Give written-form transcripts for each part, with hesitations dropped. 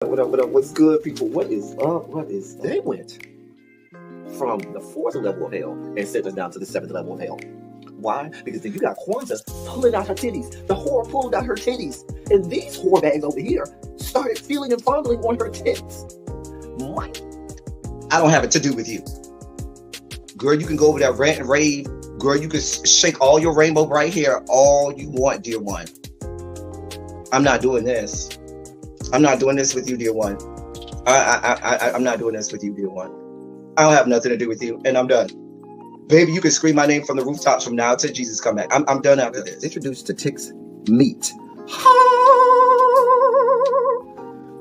What up, what up, what's good, people? What is up? What is up? They went from the fourth level of hell and sent us down to the seventh level of hell. Why? Because then you got Kwanzaa pulling out her titties. The whore pulled out her titties. And these whore bags over here started feeling and fondling on her tits. What? I don't have it to do with you. Girl, you can go over there, rant and rave. Girl, you can shake all your rainbow bright hair all you want, dear one. I'm not doing this. I'm not doing this with you, dear one. I'm not doing this with you, dear one. I don't have nothing to do with you, and I'm done. Baby, you can scream my name from the rooftops from now till Jesus come back. I'm done after this. Introduced to Tick's meat.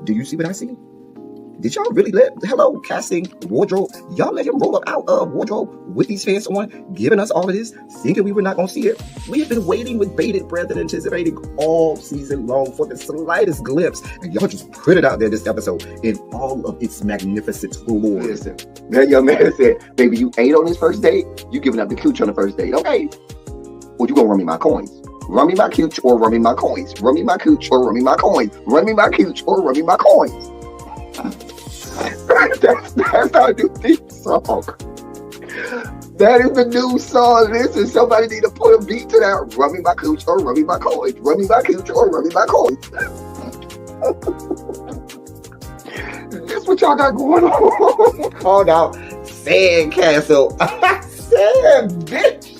Do you see what I see? Did y'all really hello, casting, wardrobe, y'all let him roll up out of wardrobe with these pants on, giving us all of this, thinking we were not going to see it? We have been waiting with bated breath and anticipating all season long for the slightest glimpse, and y'all just put it out there this episode in all of its magnificent glory. Listen, that young man said, baby, you ate on this first date, you giving up the cooch on the first date, okay? Or you gonna run me my coins. Run me my cooch or run me my coins. Run me my cooch or run me my coins. Run me my cooch or run me my coins. That's our new theme song. That is the new song. Listen, somebody need to put a beat to that. Run me my cooch or run me my coins. Run me my cooch or run me my coins. That's what y'all got going on. Called out Sandcastle. Sand, bitch.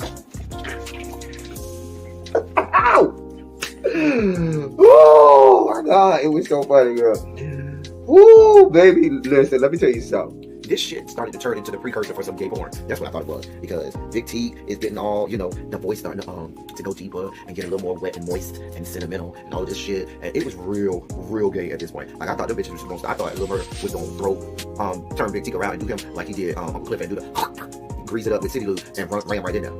Ow. Oh my God, it was so funny, girl. Ooh, baby, listen, let me tell you something. This shit started to turn into the precursor for some gay porn. That's what I thought it was. Because Big T is getting all, the voice starting to go deeper and get a little more wet and moist and sentimental and all this shit. And it was real gay at this point. Like, I thought the bitches was going to, I thought Lil Bird was going to turn Big T around and do him like he did Uncle Cliff and do the grease it up with City Lou and ran right in there.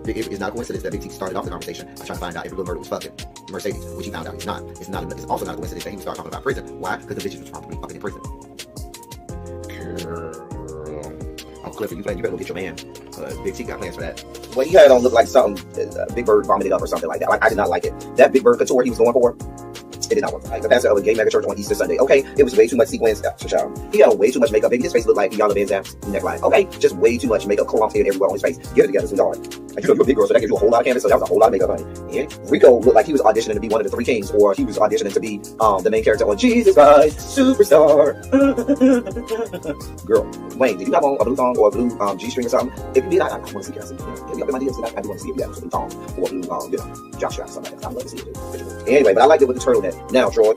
It's not a coincidence that Big T started off the conversation by trying to find out if Lil Murder was fucking Mercedes, which he found out he's not. It's also not a coincidence that he would start talking about prison. Why? Because the bitches was probably fucking in prison. Girl. Uncle Clifford, you better go get your man. Big T got plans for that. Well, he had it on look like something Big Bird vomited up or something like that. Like, I did not like it. That Big Bird couture he was going for, it did not work. Like the pastor of a gay mega church on Easter Sunday. Okay, it was way too much sequins. He had way too much makeup. Baby, his face looked like Yana Van Zam's neckline. Okay, just way too much makeup, clumped in everywhere on his face. Get it together, sweetheart. Like, you're a big girl, so that gives you a whole lot of canvas. So that was a whole lot of makeup, honey. And Rico looked like he was auditioning to be one of the three kings, or he was auditioning to be the main character on Jesus Christ Superstar. Girl, Wayne, did you have on a blue thong or a blue G-string or something? If you did, I want to see Cassie. Get me up in my DMs, I do want to see if you have a blue thong or a blue, jock strap, something like that. I'd love to see it. Anyway, but I liked it with the turtleneck. Now, Troy.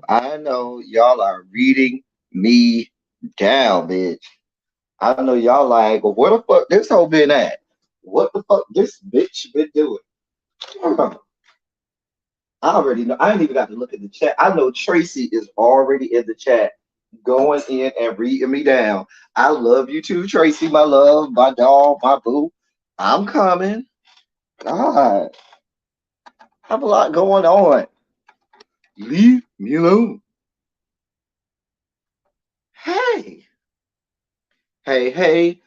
I know, y'all are reading me down, bitch. I know y'all like, well, where the fuck this hoe been at? What the fuck this bitch been doing? I already know. I ain't even got to look at the chat. I know Tracy is already in the chat, going in and reading me down. I love you too, Tracy, my love, my dog, my boo. I'm coming. God, I have a lot going on. Leave me alone. Hey. Hey.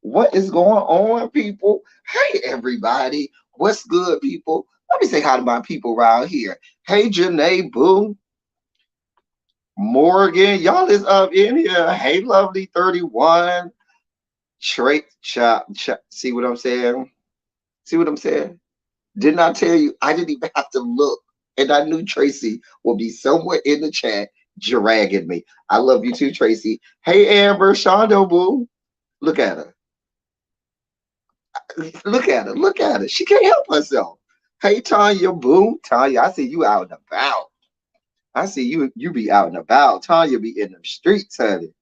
What is going on, people? Hey, everybody. What's good, people? Let me say hi to my people around here. Hey, Janae, boo. Morgan, y'all is up in here. Hey, lovely 31. Trey, chop. See what I'm saying? Didn't I tell you? I didn't even have to look. And I knew Tracy will be somewhere in the chat dragging me. I love you too, Tracy. Hey, Amber, Shondo, boo. Look at her. Look at her. She can't help herself. Hey, Tanya, boo. Tanya, I see you out and about. I see you be out and about. Tanya be in the streets, honey.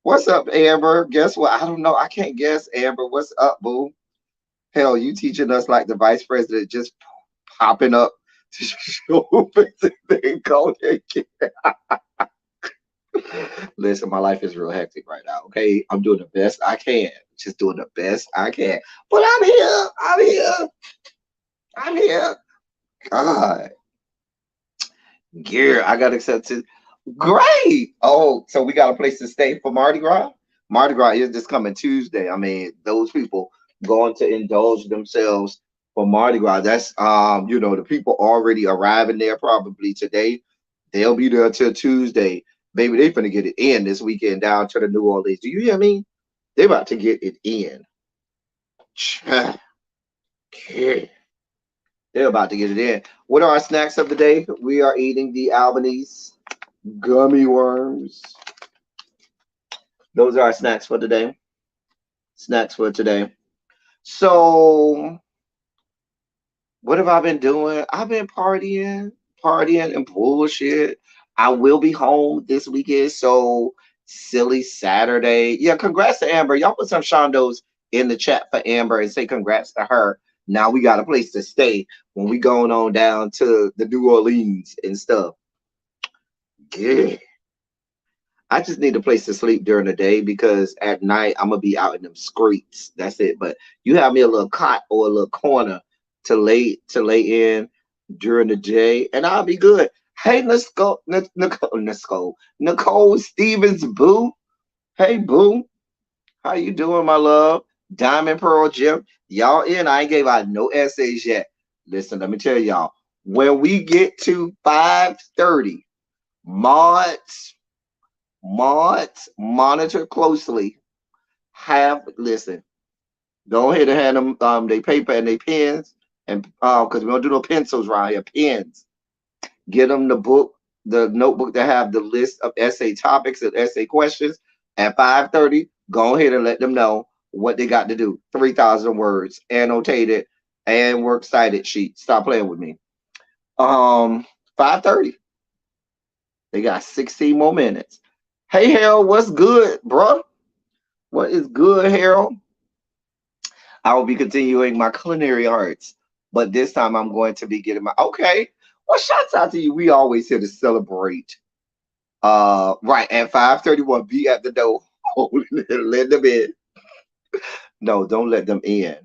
What's up, Amber? Guess what? I don't know. I can't guess, Amber. What's up, boo? Hell, you teaching us like the vice president just popping up to show and go again. Listen, my life is real hectic right now. Okay, I'm doing the best I can. Just doing the best I can. But I'm here. God, Gear, I got accepted Great. Oh, so we got a place to stay for Mardi Gras? Mardi Gras is this coming Tuesday. I mean, those people going to indulge themselves for Mardi Gras. That's the people already arriving there probably today. They'll be there till Tuesday. Baby, they finna get it in this weekend down to the New Orleans. Do you hear me? They about to get it in. They're about to get it in. What are our snacks of the day? We are eating the Albanese gummy worms. Those are our snacks for today. Snacks for today. So, what have I been doing? I've been partying and bullshit. I will be home this weekend, so silly Saturday. Yeah, congrats to Amber. Y'all put some shondos in the chat for Amber and say congrats to her. Now we got a place to stay when we going on down to the New Orleans and stuff. Yeah. I just need a place to sleep during the day because at night I'm gonna be out in them streets. That's it. But you have me a little cot or a little corner to lay in during the day, and I'll be good. Hey, Nicole Stevens, boo. Hey, boo. How you doing, my love? Diamond Pearl Jim. Y'all in? I ain't gave out no essays yet. Listen, let me tell y'all. When we get to 5:30, mods monitor closely. Listen, go ahead and hand them their paper and their pens, and because we don't do no pencils around here, pens. Get them the notebook that have the list of essay topics and essay questions. At 5:30, go ahead and let them know what they got to do. 3,000 words, annotated and works cited sheet. Stop playing with me. 5:30. They got 16 more minutes. Hey Harold, what's good, bro? What is good, Harold? I will be continuing my culinary arts, but this time I'm going to be getting my okay. Well, shouts out to you. We always here to celebrate. Right at 5:31, be at the door, let them in. No, don't let them in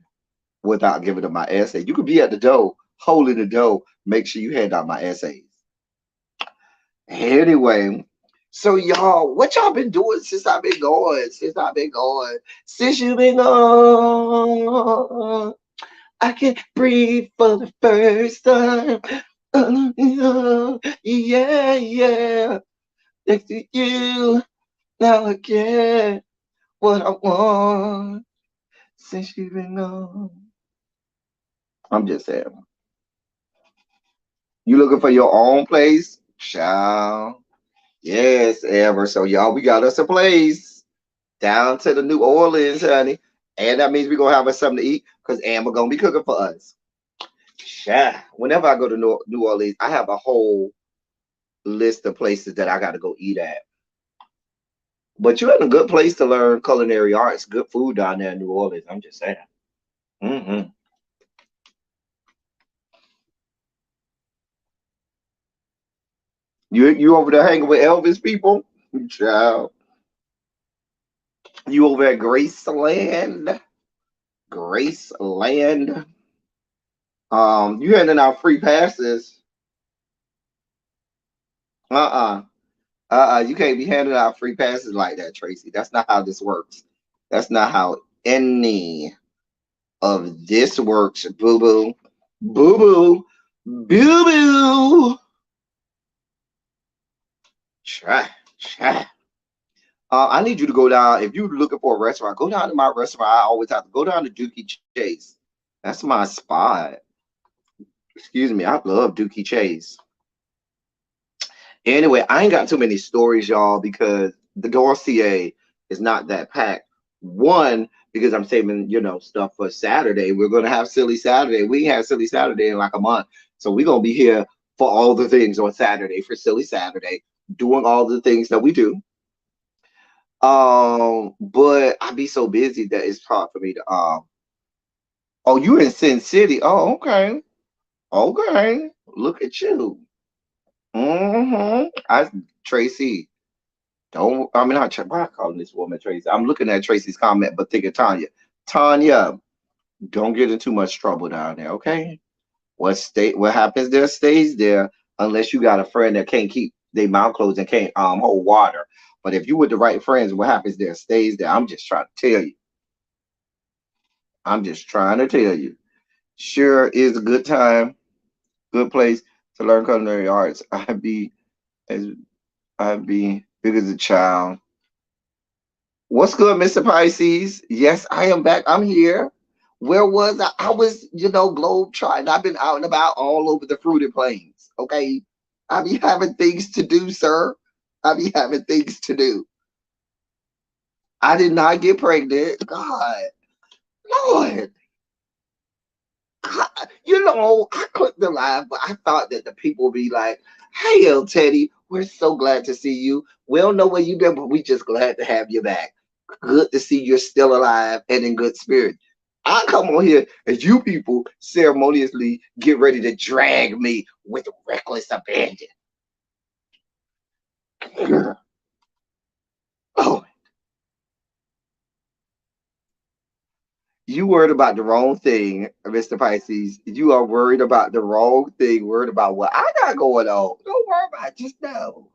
without giving them my essay. You could be at the door, holding the door. Make sure you hand out my essays. Anyway, so y'all, what y'all been doing since I've been going? Since you've been gone, I can breathe for the first time. Yeah, yeah. Next to you, now I get what I want. Since you've been gone, I'm just saying. You looking for your own place, child? Yes, ever. So y'all, we got us a place down to the New Orleans, honey. And that means we're gonna have us something to eat because Amber gonna be cooking for us. Yeah. Whenever I go to New Orleans, I have a whole list of places that I gotta go eat at. But you're in a good place to learn culinary arts, good food down there in New Orleans. I'm just saying. Hmm. You over there hanging with Elvis people? Child. You over at Graceland? Graceland. You handing out free passes. Uh-uh. You can't be handing out free passes like that, Tracy. That's not how this works. That's not how any of this works. Boo boo. Boo boo. Boo boo. Try. Try. I need you to go down. If you're looking for a restaurant, go down to my restaurant. I always have to go down to Dookie Chase. That's my spot. Excuse me. I love Dookie Chase. Anyway, I ain't got too many stories, y'all, because the dossier is not that packed. One, because I'm saving, stuff for Saturday. We're gonna have Silly Saturday. We ain't had Silly Saturday in like a month. So we're gonna be here for all the things on Saturday for Silly Saturday, doing all the things that we do. But I be so busy that it's hard for me to oh, you in Sin City. Oh, okay. Okay. Look at you. Tracy. Don't why I calling this woman Tracy? I'm looking at Tracy's comment, but thinking Tanya. Tanya, don't get in too much trouble down there, okay? What happens there stays there unless you got a friend that can't keep They mouth closed and can't hold water. But if you with the right friends, what happens there stays there. I'm just trying to tell you. I'm just trying to tell you. Sure is a good time, good place to learn culinary arts. As I'd be big as a child. What's good, Mr. Pisces? Yes, I am back. I'm here. Where was I? I was, globe trotting. I've been out and about all over the fruited plains. Okay. I be having things to do, sir. I be having things to do. I did not get pregnant. God, Lord. I clicked the live, but I thought that the people would be like, hey, El Teddy, we're so glad to see you. We don't know where you've been, but we just glad to have you back. Good to see you're still alive and in good spirit. I come on here and you people ceremoniously get ready to drag me with reckless abandon. Oh, you worried about the wrong thing, Mr. Pisces. You are worried about the wrong thing, worried about what I got going on. Don't worry about it. Just know.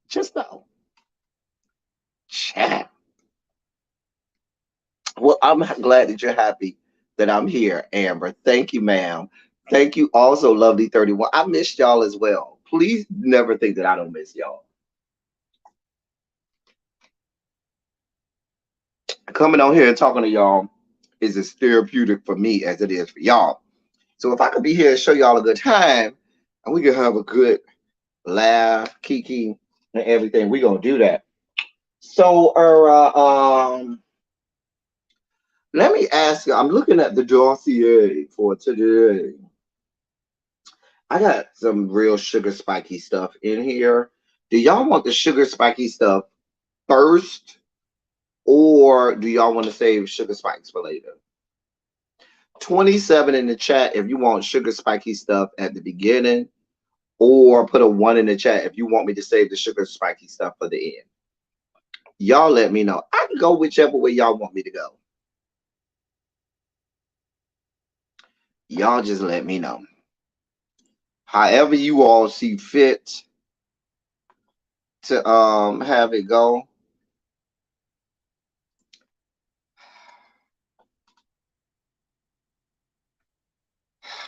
Just know. Chat. Well, I'm glad that you're happy that I'm here, Amber. Thank you, ma'am. Thank you also, Lovely 31. I missed y'all as well. Please never think that I don't miss y'all. Coming on here and talking to y'all is as therapeutic for me as it is for y'all. So if I could be here and show y'all a good time and we could have a good laugh, kiki, and everything, we're gonna do that. So let me ask you, I'm looking at the dossier for today. I got some real sugar spiky stuff in here. Do y'all want the sugar spiky stuff first, or do y'all want to save sugar spikes for later? 27 in the chat if you want sugar spiky stuff at the beginning, or put a 1 in the chat if you want me to save the sugar spiky stuff for the end. Y'all let me know. I can go whichever way y'all want me to go. Y'all just let me know. However you all see fit to have it go.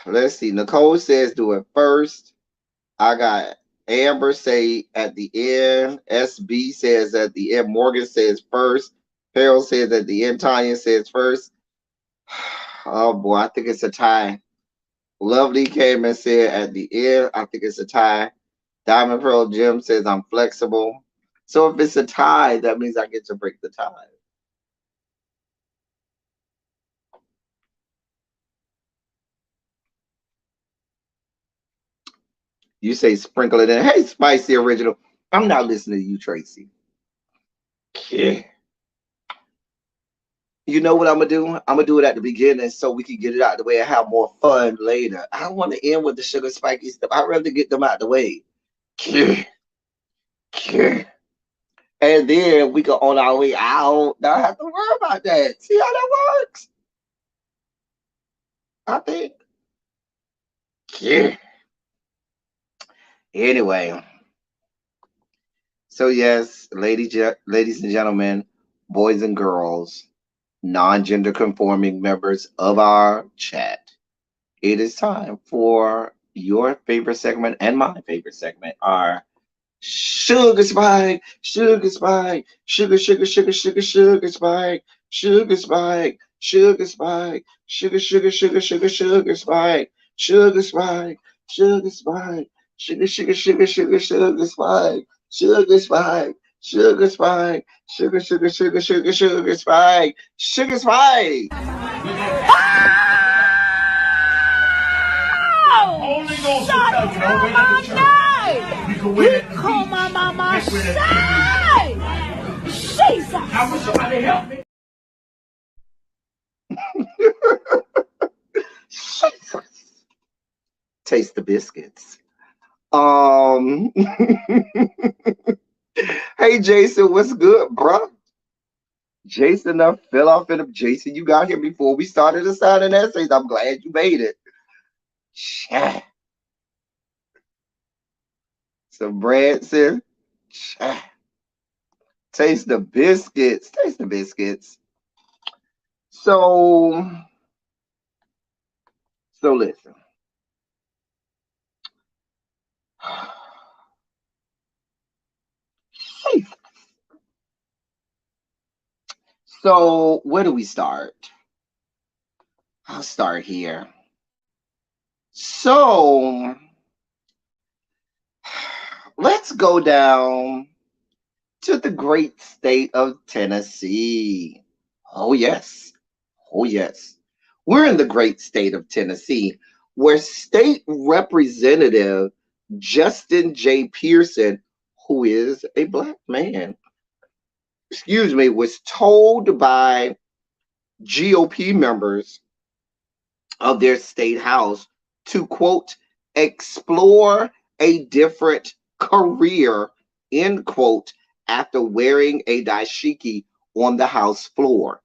Let's see. Nicole says do it first. I got Amber say at the end. SB says at the end. Morgan says first. Harold says at the end. Tanya says first. Oh boy, I think it's a tie. Lovely came and said at the end. I think it's a tie. Diamond Pearl Jim says I'm flexible. So if it's a tie, that means I get to break the tie. You say sprinkle it in. Hey, Spicy Original. I'm not listening to you, Tracy. Yeah. You know what I'm gonna do? I'm gonna do it at the beginning so we can get it out the way and have more fun later. I don't want to end with the sugar spiky stuff. I'd rather get them out the way. And then we go on our way out. Don't have to worry about that. See how that works? I think. Anyway. So yes, ladies and gentlemen, boys and girls, non-gender conforming members of our chat, it is time for your favorite segment and my favorite segment, our sugar spike, sugar spike, sugar, sugar, sugar, sugar, sugar spike, sugar spike, sugar spike, sugar, sugar, sugar, sugar, sugar spike, sugar spike, sugar spike, sugar, sugar, sugar, sugar, sugar spike, sugar spike, sugar spike, sugar, sugar, sugar, sugar, sugar spike, sugar spike. Holy Ghost will tell you, don't wait at the church. You can wait at the beach. Jesus! I wish somebody help me. Taste the biscuits. Hey Jason, what's good, bro? Jason fell off in a Jason. You got here before we started assigning essays. I'm glad you made it. Some Branson. Taste the biscuits. Taste the biscuits. So, so listen. So, where do we start? I'll start here. So, let's go down to the great state of Tennessee. Oh, yes. Oh, yes. We're in the great state of Tennessee, where State Representative Justin J. Pearson, who is a black man, was told by GOP members of their state house to, quote, explore a different career, end quote, after wearing a dashiki on the House floor.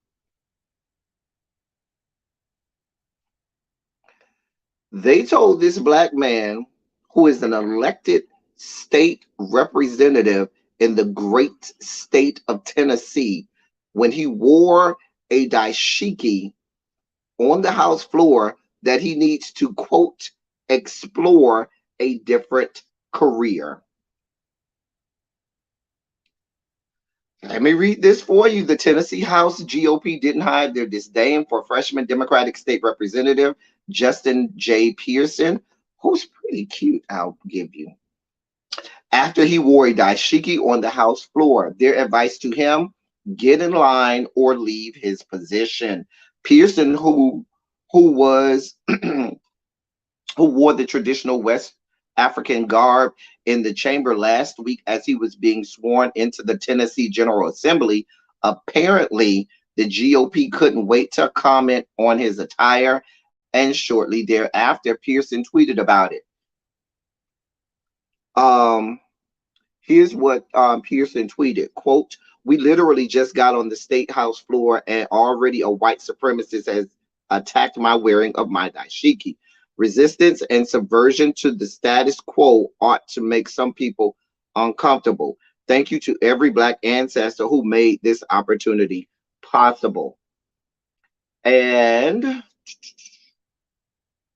They told this black man, who is an elected state representative in the great state of Tennessee, when he wore a dashiki on the House floor, that he needs to, quote, explore a different career. Let me read this for you. The Tennessee House GOP didn't hide their disdain for freshman Democratic State Representative Justin J. Pearson, who's pretty cute, I'll give you, after he wore a dashiki on the House floor. Their advice to him: get in line or leave his position. Pearson, who was who wore the traditional West African garb in the chamber last week as he was being sworn into the Tennessee General Assembly. Apparently, the GOP couldn't wait to comment on his attire, and shortly thereafter, Pearson tweeted about it. Here's what Pearson tweeted, quote, we literally just got on the state house floor and already a white supremacist has attacked my wearing of my dashiki. Resistance and subversion to the status quo ought to make some people uncomfortable. Thank you to every black ancestor who made this opportunity possible. And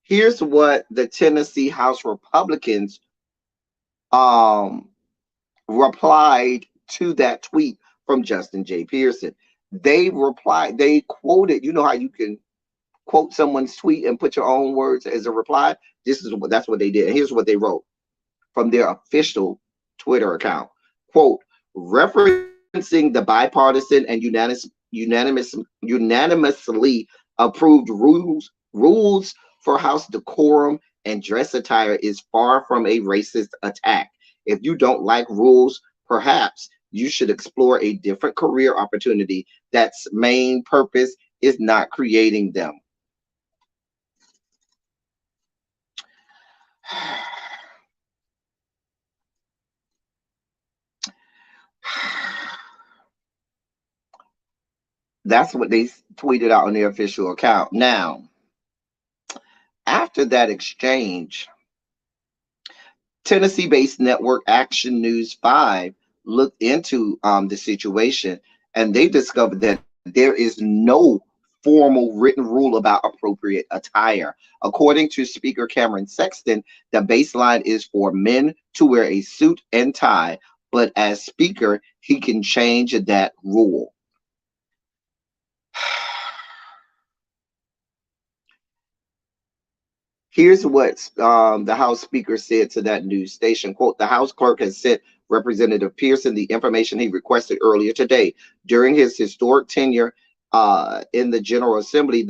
here's what the Tennessee House Republicans replied to that tweet from Justin J. Pearson. They replied, they quoted, you know how you can quote someone's tweet and put your own words as a reply? That's what they did. And here's what they wrote from their official Twitter account. Quote, referencing the bipartisan and unanimously approved rules for House decorum and dress attire is far from a racist attack. If you don't like rules, perhaps you should explore a different career opportunity that's main purpose is not creating them. That's what they tweeted out on their official account. Now, after that exchange, Tennessee-based network Action News 5 looked into the situation, and they discovered that there is no formal written rule about appropriate attire. According to Speaker Cameron Sexton, the baseline is for men to wear a suit and tie, but as Speaker, he can change that rule. Here's what the House Speaker said to that news station. Quote, the House clerk has sent Representative Pearson the information he requested earlier today. During his historic tenure in the General Assembly,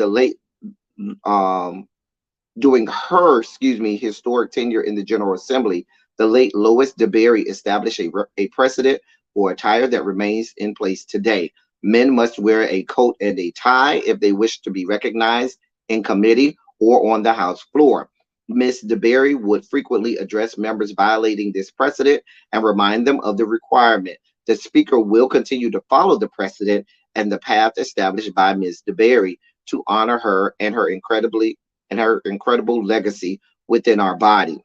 historic tenure in the General Assembly, the late Lois DeBerry established a precedent for attire that remains in place today. Men must wear a coat and a tie if they wish to be recognized in committee or on the House floor. Ms. DeBerry would frequently address members violating this precedent and remind them of the requirement. The Speaker will continue to follow the precedent and the path established by Ms. DeBerry to honor her and her incredible legacy within our body.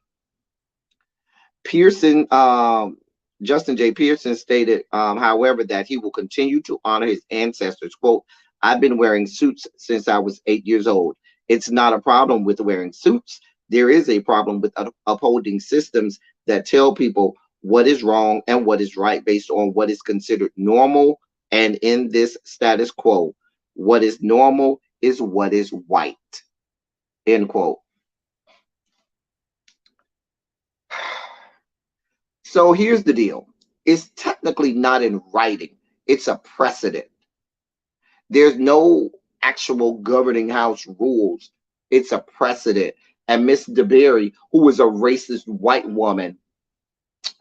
Pearson, Justin J. Pearson stated, however, that he will continue to honor his ancestors. Quote, I've been wearing suits since I was 8 years old. It's not a problem with wearing suits. There is a problem with upholding systems that tell people what is wrong and what is right based on what is considered normal. And in this status quo, what is normal is what is white. End quote. So here's the deal. It's technically not in writing. It's a precedent. There's no actual governing house rules. It's a precedent. And Miss DeBerry, who was a racist white woman,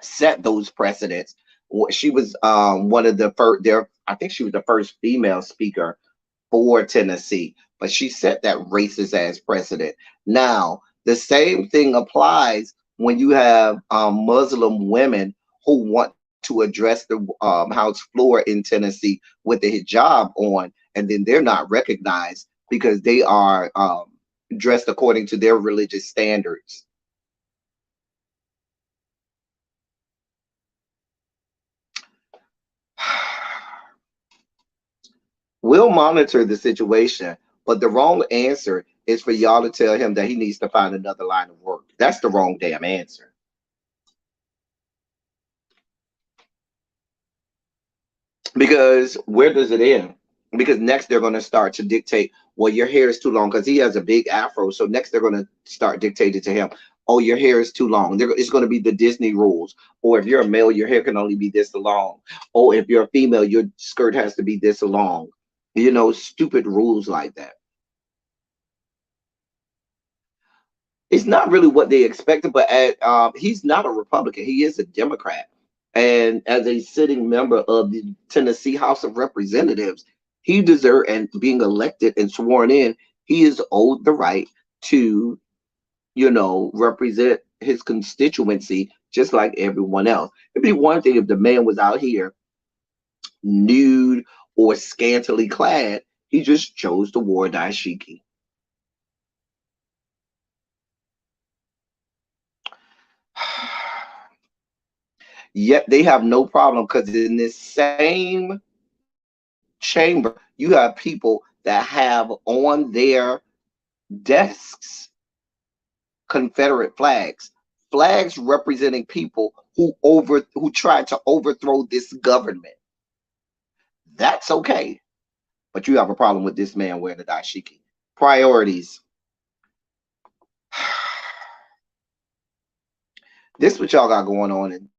set those precedents. She was one of the first there. I think she was the first female speaker for Tennessee, but she set that racist ass precedent. Now, the same thing applies when you have Muslim women who want to address the House floor in Tennessee with the hijab on, and then they're not recognized because they are dressed according to their religious standards. We'll monitor the situation, but the wrong answer is for y'all to tell him that he needs to find another line of work. That's the wrong damn answer. Because where does it end? Because next they're going to start to dictate, well, your hair is too long because he has a big afro. So next they're going to start dictating to him, oh, your hair is too long. It's going to be the Disney rules. Or if you're a male, your hair can only be this long. Or if you're a female, your skirt has to be this long. You know, stupid rules like that. It's not really what they expected, but he's not a Republican. He is a Democrat. And as a sitting member of the Tennessee House of Representatives, he deserved, and being elected and sworn in, he is owed the right to, you know, represent his constituency just like everyone else. It'd be one thing if the man was out here nude or scantily clad. He just chose to wear dashiki. Yet they have no problem because in this same chamber, you have people that have on their desks Confederate flags, flags representing people who tried to overthrow this government. That's okay, but you have a problem with this man wearing the dashiki. Priorities. This is what y'all got going on in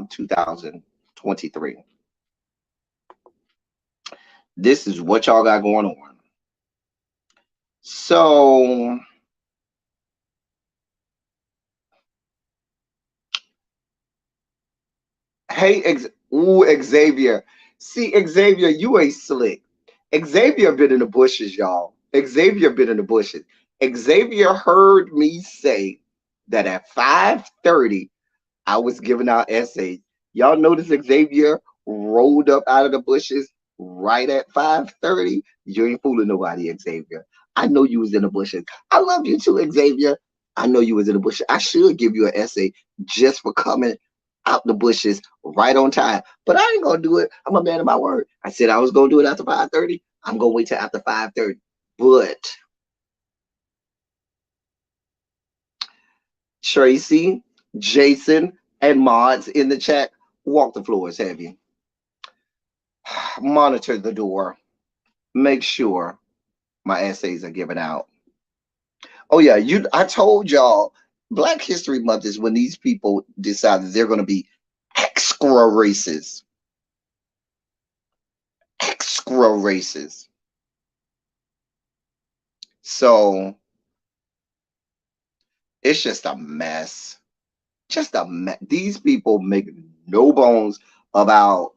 2023. This is what y'all got going on. So hey, Xavier. See, Xavier, you ain't slick. Xavier been in the bushes, y'all. Xavier been in the bushes. Xavier heard me say that at 5:30 I was giving out essays. Y'all notice Xavier rolled up out of the bushes right at 5:30. You ain't fooling nobody, Xavier. I know you was in the bushes. I love you too, Xavier. I know you was in the bushes. I should give you an essay just for coming out the bushes right on time. But I ain't gonna do it. I'm a man of my word. I said I was gonna do it after 5:30. I'm gonna wait till after 5:30. But Tracy, Jason, and mods in the chat, walk the floors heavy. Monitor the door. Make sure my essays are given out. Oh yeah, I told y'all Black History Month is when these people decide that they're going to be extra races. Extra races. So it's just a mess. Just a mess. These people make no bones about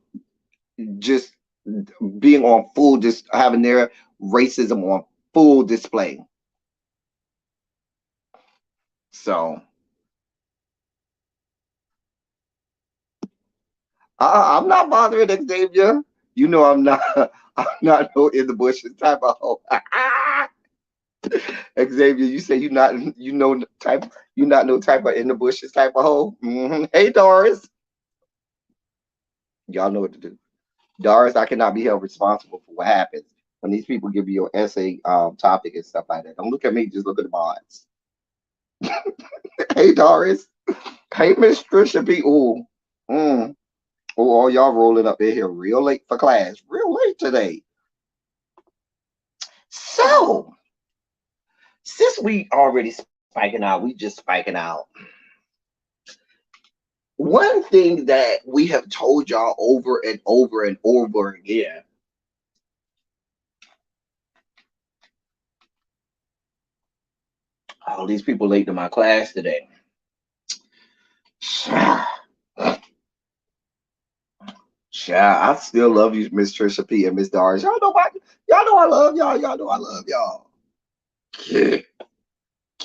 just being on full, just having their racism on full display. So I'm not bothering Xavier. You know I'm not. I'm not no in the bushes type of hoe. Xavier, you say you not no type of in the bushes type of hoe. Hey Doris, y'all know what to do. Doris, I cannot be held responsible for what happens when these people give you your essay topic and stuff like that. Don't look at me, just look at the mods. Hey Doris. Hey Miss Trisha B. Ooh. Mm. Oh, all y'all rolling up in here real late for class. Real late today. So, since we already spiking out, we just spiking out. One thing that we have told y'all over and over and over again. All these people late to my class today. Child, I still love you, Miss Trisha P and Miss Doris. Y'all know I love y'all. Y'all know I love y'all. Yeah.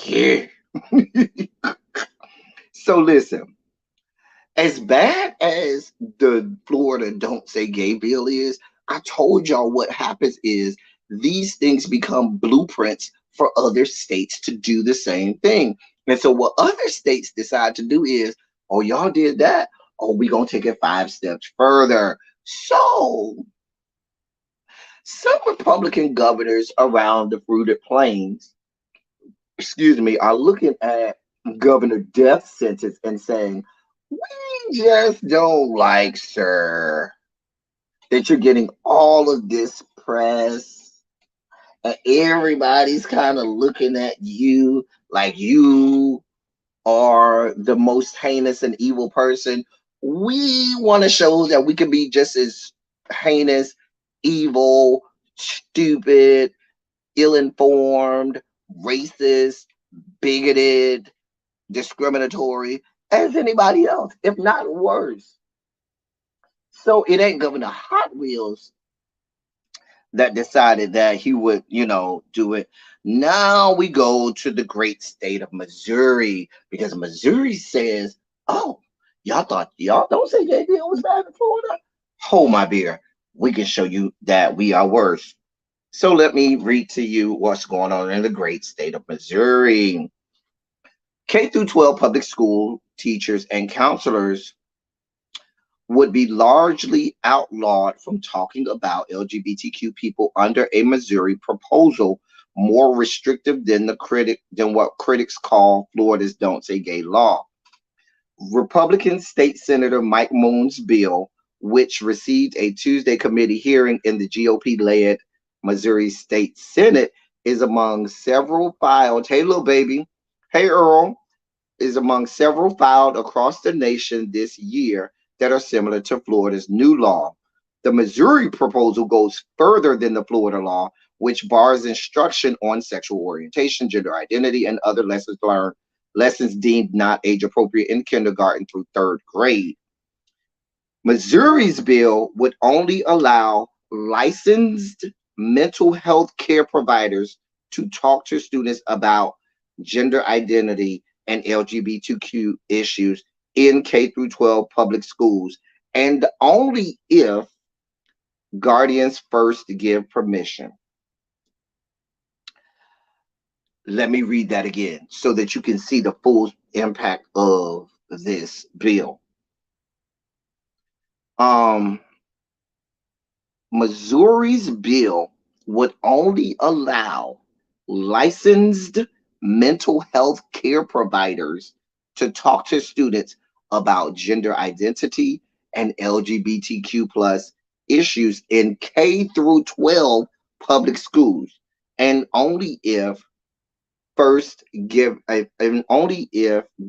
Yeah. So listen, as bad as the Florida Don't Say Gay bill is, I told y'all what happens is these things become blueprints for other states to do the same thing. And so what other states decide to do is, oh, y'all did that. Oh, we gonna take it 5 steps further. So some Republican governors around the fruited plains, excuse me, are looking at Governor Death Sentence and saying, we just don't like, sir, that you're getting all of this press and everybody's kind of looking at you like you are the most heinous and evil person. We want to show that we can be just as heinous, evil, stupid, ill-informed, racist, bigoted, discriminatory as anybody else, if not worse. So it ain't Governor Hot Wheels that decided that he would, do it. Now we go to the great state of Missouri because Missouri says, oh, y'all thought y'all don't say that deal was bad in Florida? Hold my beer. We can show you that we are worse. So let me read to you what's going on in the great state of Missouri. K through 12 public school teachers and counselors would be largely outlawed from talking about LGBTQ people under a Missouri proposal more restrictive than what critics call Florida's Don't Say Gay law. Republican State Senator Mike Moon's bill, which received a Tuesday committee hearing in the GOP-led Missouri State Senate, is among several filed. Hey, little baby. Hey, Earl. Is among several filed across the nation this year that are similar to Florida's new law. The Missouri proposal goes further than the Florida law, which bars instruction on sexual orientation, gender identity, and other lessons deemed not age appropriate in kindergarten through 3rd grade. Missouri's bill would only allow licensed mental health care providers to talk to students about gender identity and LGBTQ issues in K through 12 public schools, and only if guardians first give permission. Let me read that again so that you can see the full impact of this bill. Missouri's bill would only allow licensed mental health care providers to talk to students about gender identity and LGBTQ plus issues in K through 12 public schools, and only if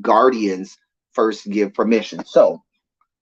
guardians first give permission. So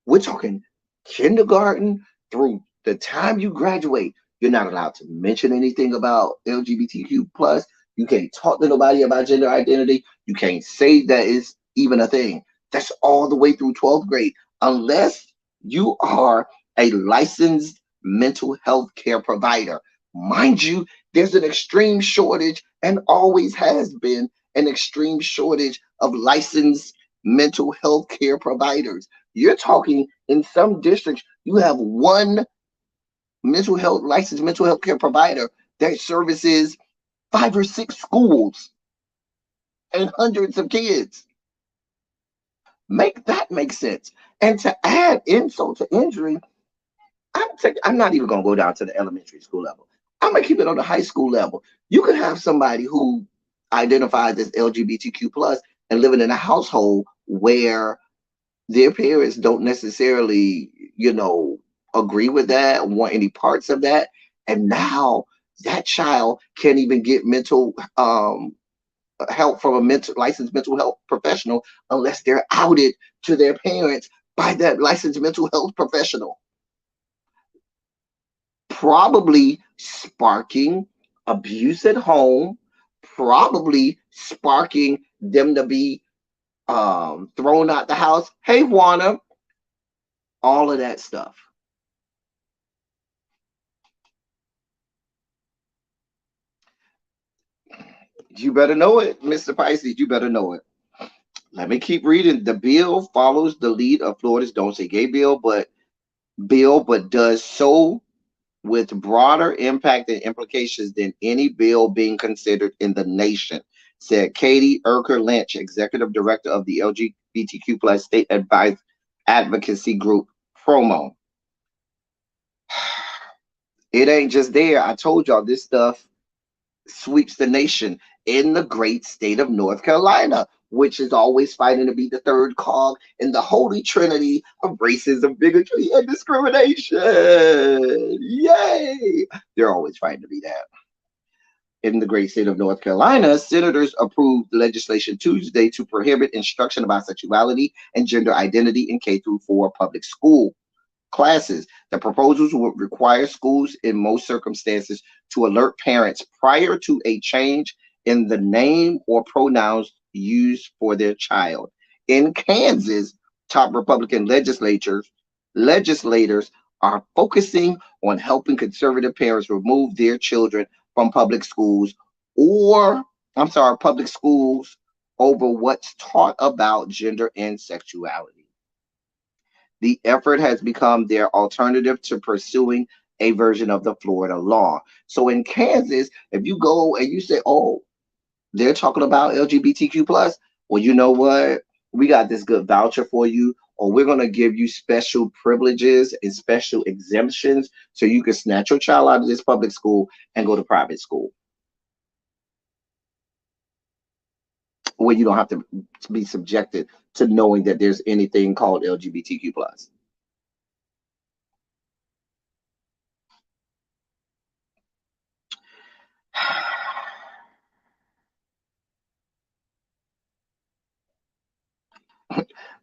we're talking kindergarten through the time you graduate. You're not allowed to mention anything about LGBTQ plus. You can't talk to nobody about gender identity. You can't say that is even a thing. That's all the way through 12th grade, unless you are a licensed mental health care provider. Mind you, there's an extreme shortage and always has been an extreme shortage of licensed mental health care providers. You're talking in some districts, you have one licensed mental health care provider that services 5 or 6 schools and hundreds of kids. Make that make sense. And to add insult to injury, I'm not even gonna go down to the elementary school level. I'm gonna keep it on the high school level. You could have somebody who identifies as LGBTQ plus and living in a household where their parents don't necessarily, agree with that, want any parts of that, and now that child can't even get mental help from a licensed mental health professional unless they're outed to their parents by that licensed mental health professional, probably sparking abuse at home, probably sparking them to be thrown out the house. Hey, Warner, all of that stuff. You better know it, Mr. Pisces. You better know it. Let me keep reading. The bill follows the lead of Florida's Don't Say Gay bill, but does so with broader impact and implications than any bill being considered in the nation, said Katie Erker Lynch, executive director of the LGBTQ plus state advocacy group Promo. It ain't just there. I told y'all this stuff sweeps the nation in the great state of North Carolina, which is always fighting to be the third cog in the holy trinity of racism, bigotry, and discrimination. Yay! They're always fighting to be that. In the great state of North Carolina, senators approved legislation Tuesday to prohibit instruction about sexuality and gender identity in K through 4 public school classes. The proposals would require schools in most circumstances to alert parents prior to a change in the name or pronouns used for their child. In Kansas, top Republican legislators are focusing on helping conservative parents remove their children from public schools public schools over what's taught about gender and sexuality. The effort has become their alternative to pursuing a version of the Florida law. So in Kansas, if you go and you say, oh, they're talking about LGBTQ plus, well, you know what? We got this good voucher for you, or we're going to give you special privileges and special exemptions so you can snatch your child out of this public school and go to private school, where you don't have to be subjected to knowing that there's anything called LGBTQ plus.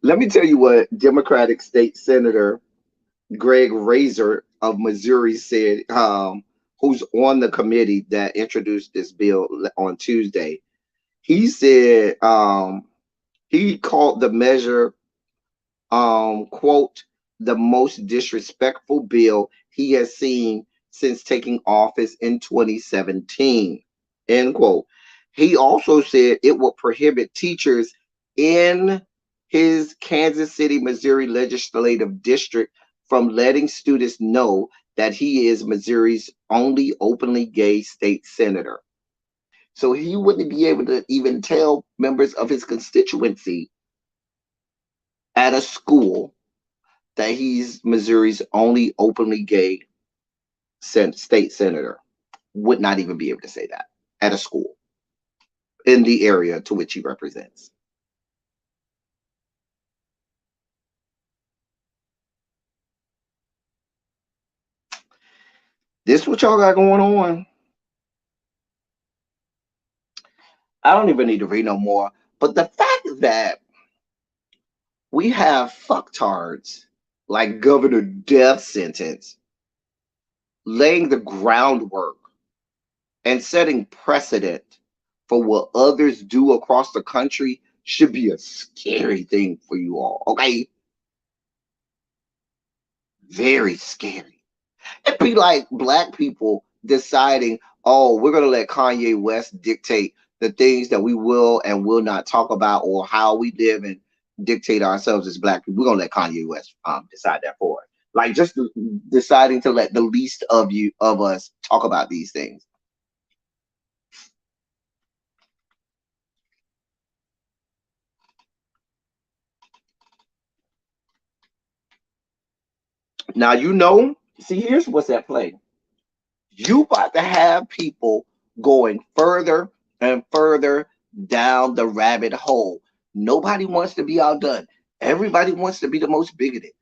Let me tell you what Democratic State Senator Greg Razor of Missouri said, who's on the committee that introduced this bill on Tuesday. He said he called the measure, quote, the most disrespectful bill he has seen since taking office in 2017, end quote. He also said it will prohibit teachers in his Kansas City, Missouri legislative district from letting students know that he is Missouri's only openly gay state senator. So he wouldn't be able to even tell members of his constituency at a school that he's Missouri's only openly gay state senator. Would not even be able to say that at a school in the area to which he represents. This what y'all got going on. I don't even need to read no more. But the fact that we have fucktards like Governor Death Sentence laying the groundwork and setting precedent for what others do across the country should be a scary thing for you all, okay? Very scary. It'd be like black people deciding, oh, we're going to let Kanye West dictate the things that we will and will not talk about, or how we live and dictate ourselves as black people. We're going to let Kanye West decide that for us. Like just deciding to let the least of us talk about these things. Now you know. See, here's what's at play. You about to have people going further and further down the rabbit hole. Nobody wants to be outdone. Everybody wants to be the most bigoted.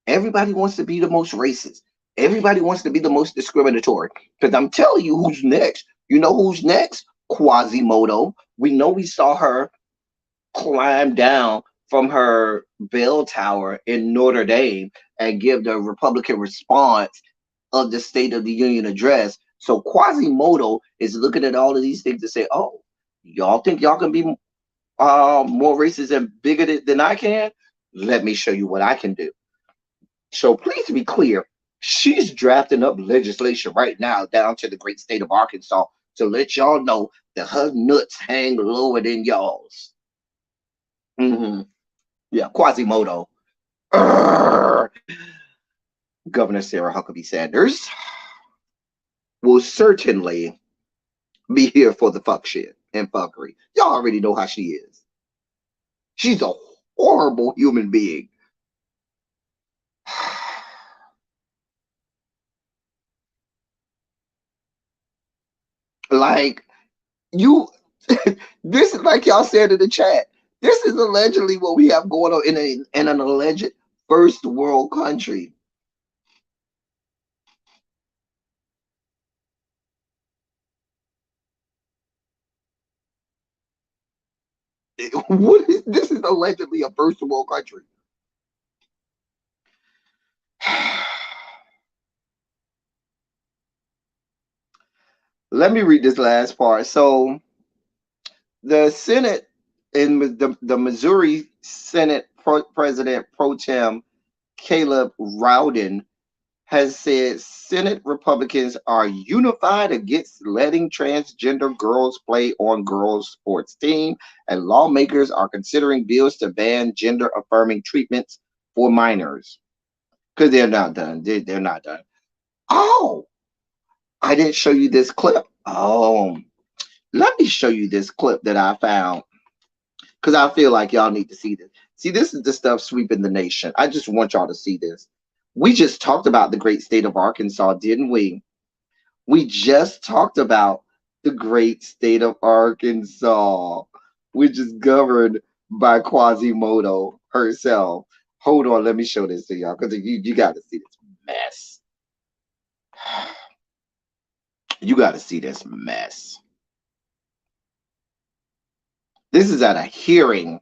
Everybody wants to be the most racist. Everybody wants to be the most discriminatory. Because I'm telling you who's next. You know who's next? Quasimodo. We know we saw her climb down from her bell tower in Notre Dame and give the Republican response of the State of the Union address. So Quasimodo is looking at all of these things to say, "Oh, y'all think y'all can be more racist and bigoted than I can? Let me show you what I can do." So please be clear, she's drafting up legislation right now down to the great state of Arkansas to let y'all know that her nuts hang lower than y'all's. Hmm. Yeah, Quasimodo. Urgh. Governor Sarah Huckabee Sanders will certainly be here for the fuck shit and fuckery. Y'all already know how she is. She's a horrible human being. Like, you, this is like y'all said in the chat. This is allegedly what we have going on in an alleged first world country. What is this? Is allegedly a first world country. Let me read this last part. So the Senate in the Missouri Senate President Pro Tem Caleb Rowden has said Senate Republicans are unified against letting transgender girls play on girls' sports team, and lawmakers are considering bills to ban gender affirming treatments for minors. Because they're not done. They're not done. Oh, I didn't show you this clip. Oh, let me show you this clip that I found because I feel like y'all need to see this. See, this is the stuff sweeping the nation. I just want y'all to see this. We just talked about the great state of Arkansas, didn't we? We just talked about the great state of Arkansas, which is governed by Quasimodo herself. Hold on, let me show this to y'all because you got to see this mess. You got to see this mess. This is at a hearing.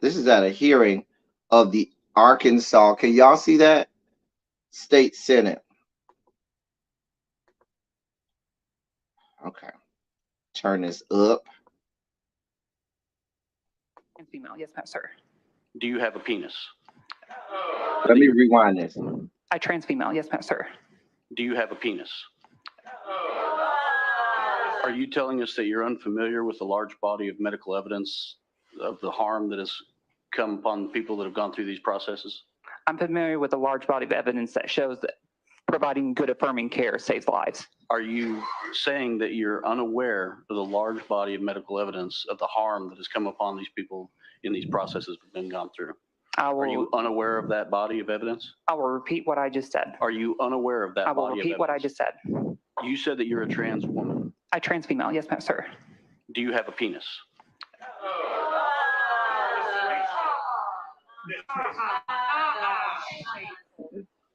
This is at a hearing of the Arkansas. Can y'all see that? State Senate. Okay. Turn this up. Female, yes, ma'am, sir. Do you have a penis? Let me rewind this. I trans female, yes, ma'am, sir. Do you have a penis? Are you telling us that you're unfamiliar with the large body of medical evidence of the harm that has come upon people that have gone through these processes? I'm familiar with a large body of evidence that shows that providing good affirming care saves lives. Are you saying that you're unaware of the large body of medical evidence of the harm that has come upon these people in these processes that have been gone through? Are you unaware of that body of evidence? I will repeat what I just said. Are you unaware of that body of evidence? I will repeat what I just said. You said that you're a trans woman. I trans female, yes, ma'am, sir. Do you have a penis?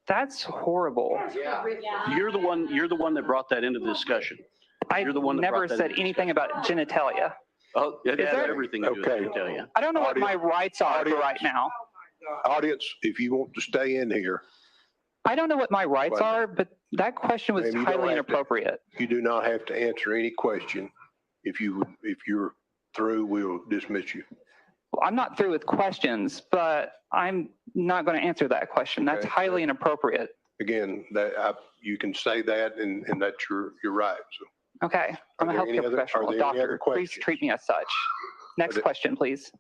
That's horrible. You're the one that brought that into the discussion. I never said anything about genitalia. Oh, it has everything to do with genitalia. I don't know what my rights are right now. Audience, if you want to stay in here, I don't know what my rights are, but that question was highly inappropriate. You do not have to answer any question. If you're through, we'll dismiss you. Well, I'm not through with questions, but I'm not going to answer that question. That's highly inappropriate. Again, you can say that, and that's your right. So. Okay, I'm a healthcare professional, a doctor. Please treat me as such. Next question, please.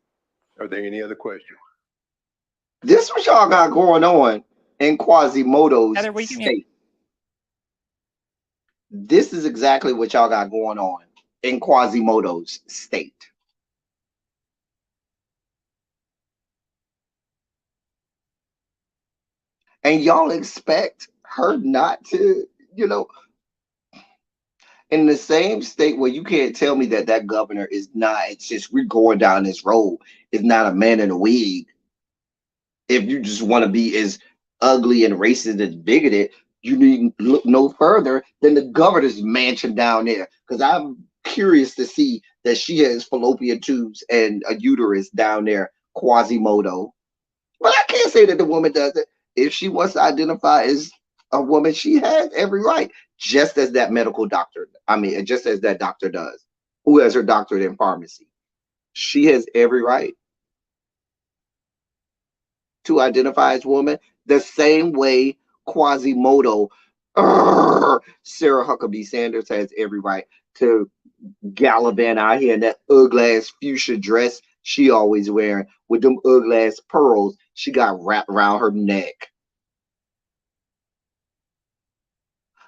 Are there any other questions? This what y'all got going on in Quasimodo's state. This is exactly what y'all got going on in Quasimodo's state. And y'all expect her not to, you know, in the same state where you can't tell me that that governor is not, it's just we're going down this road, is not a man in a wig. If you just want to be as ugly and racist and bigoted, you need look no further than the governor's mansion down there. Because I'm curious to see that she has fallopian tubes and a uterus down there, Quasimodo. But I can't say that the woman doesn't. If she wants to identify as a woman, she has every right, just as that medical doctor, I mean, just as that doctor does, who has her doctorate in pharmacy. She has every right to identify as woman the same way Quasimodo, Sarah Huckabee Sanders has every right to gallivant out here in that ugly ass fuchsia dress she always wearing with them ugly ass pearls she got wrapped around her neck.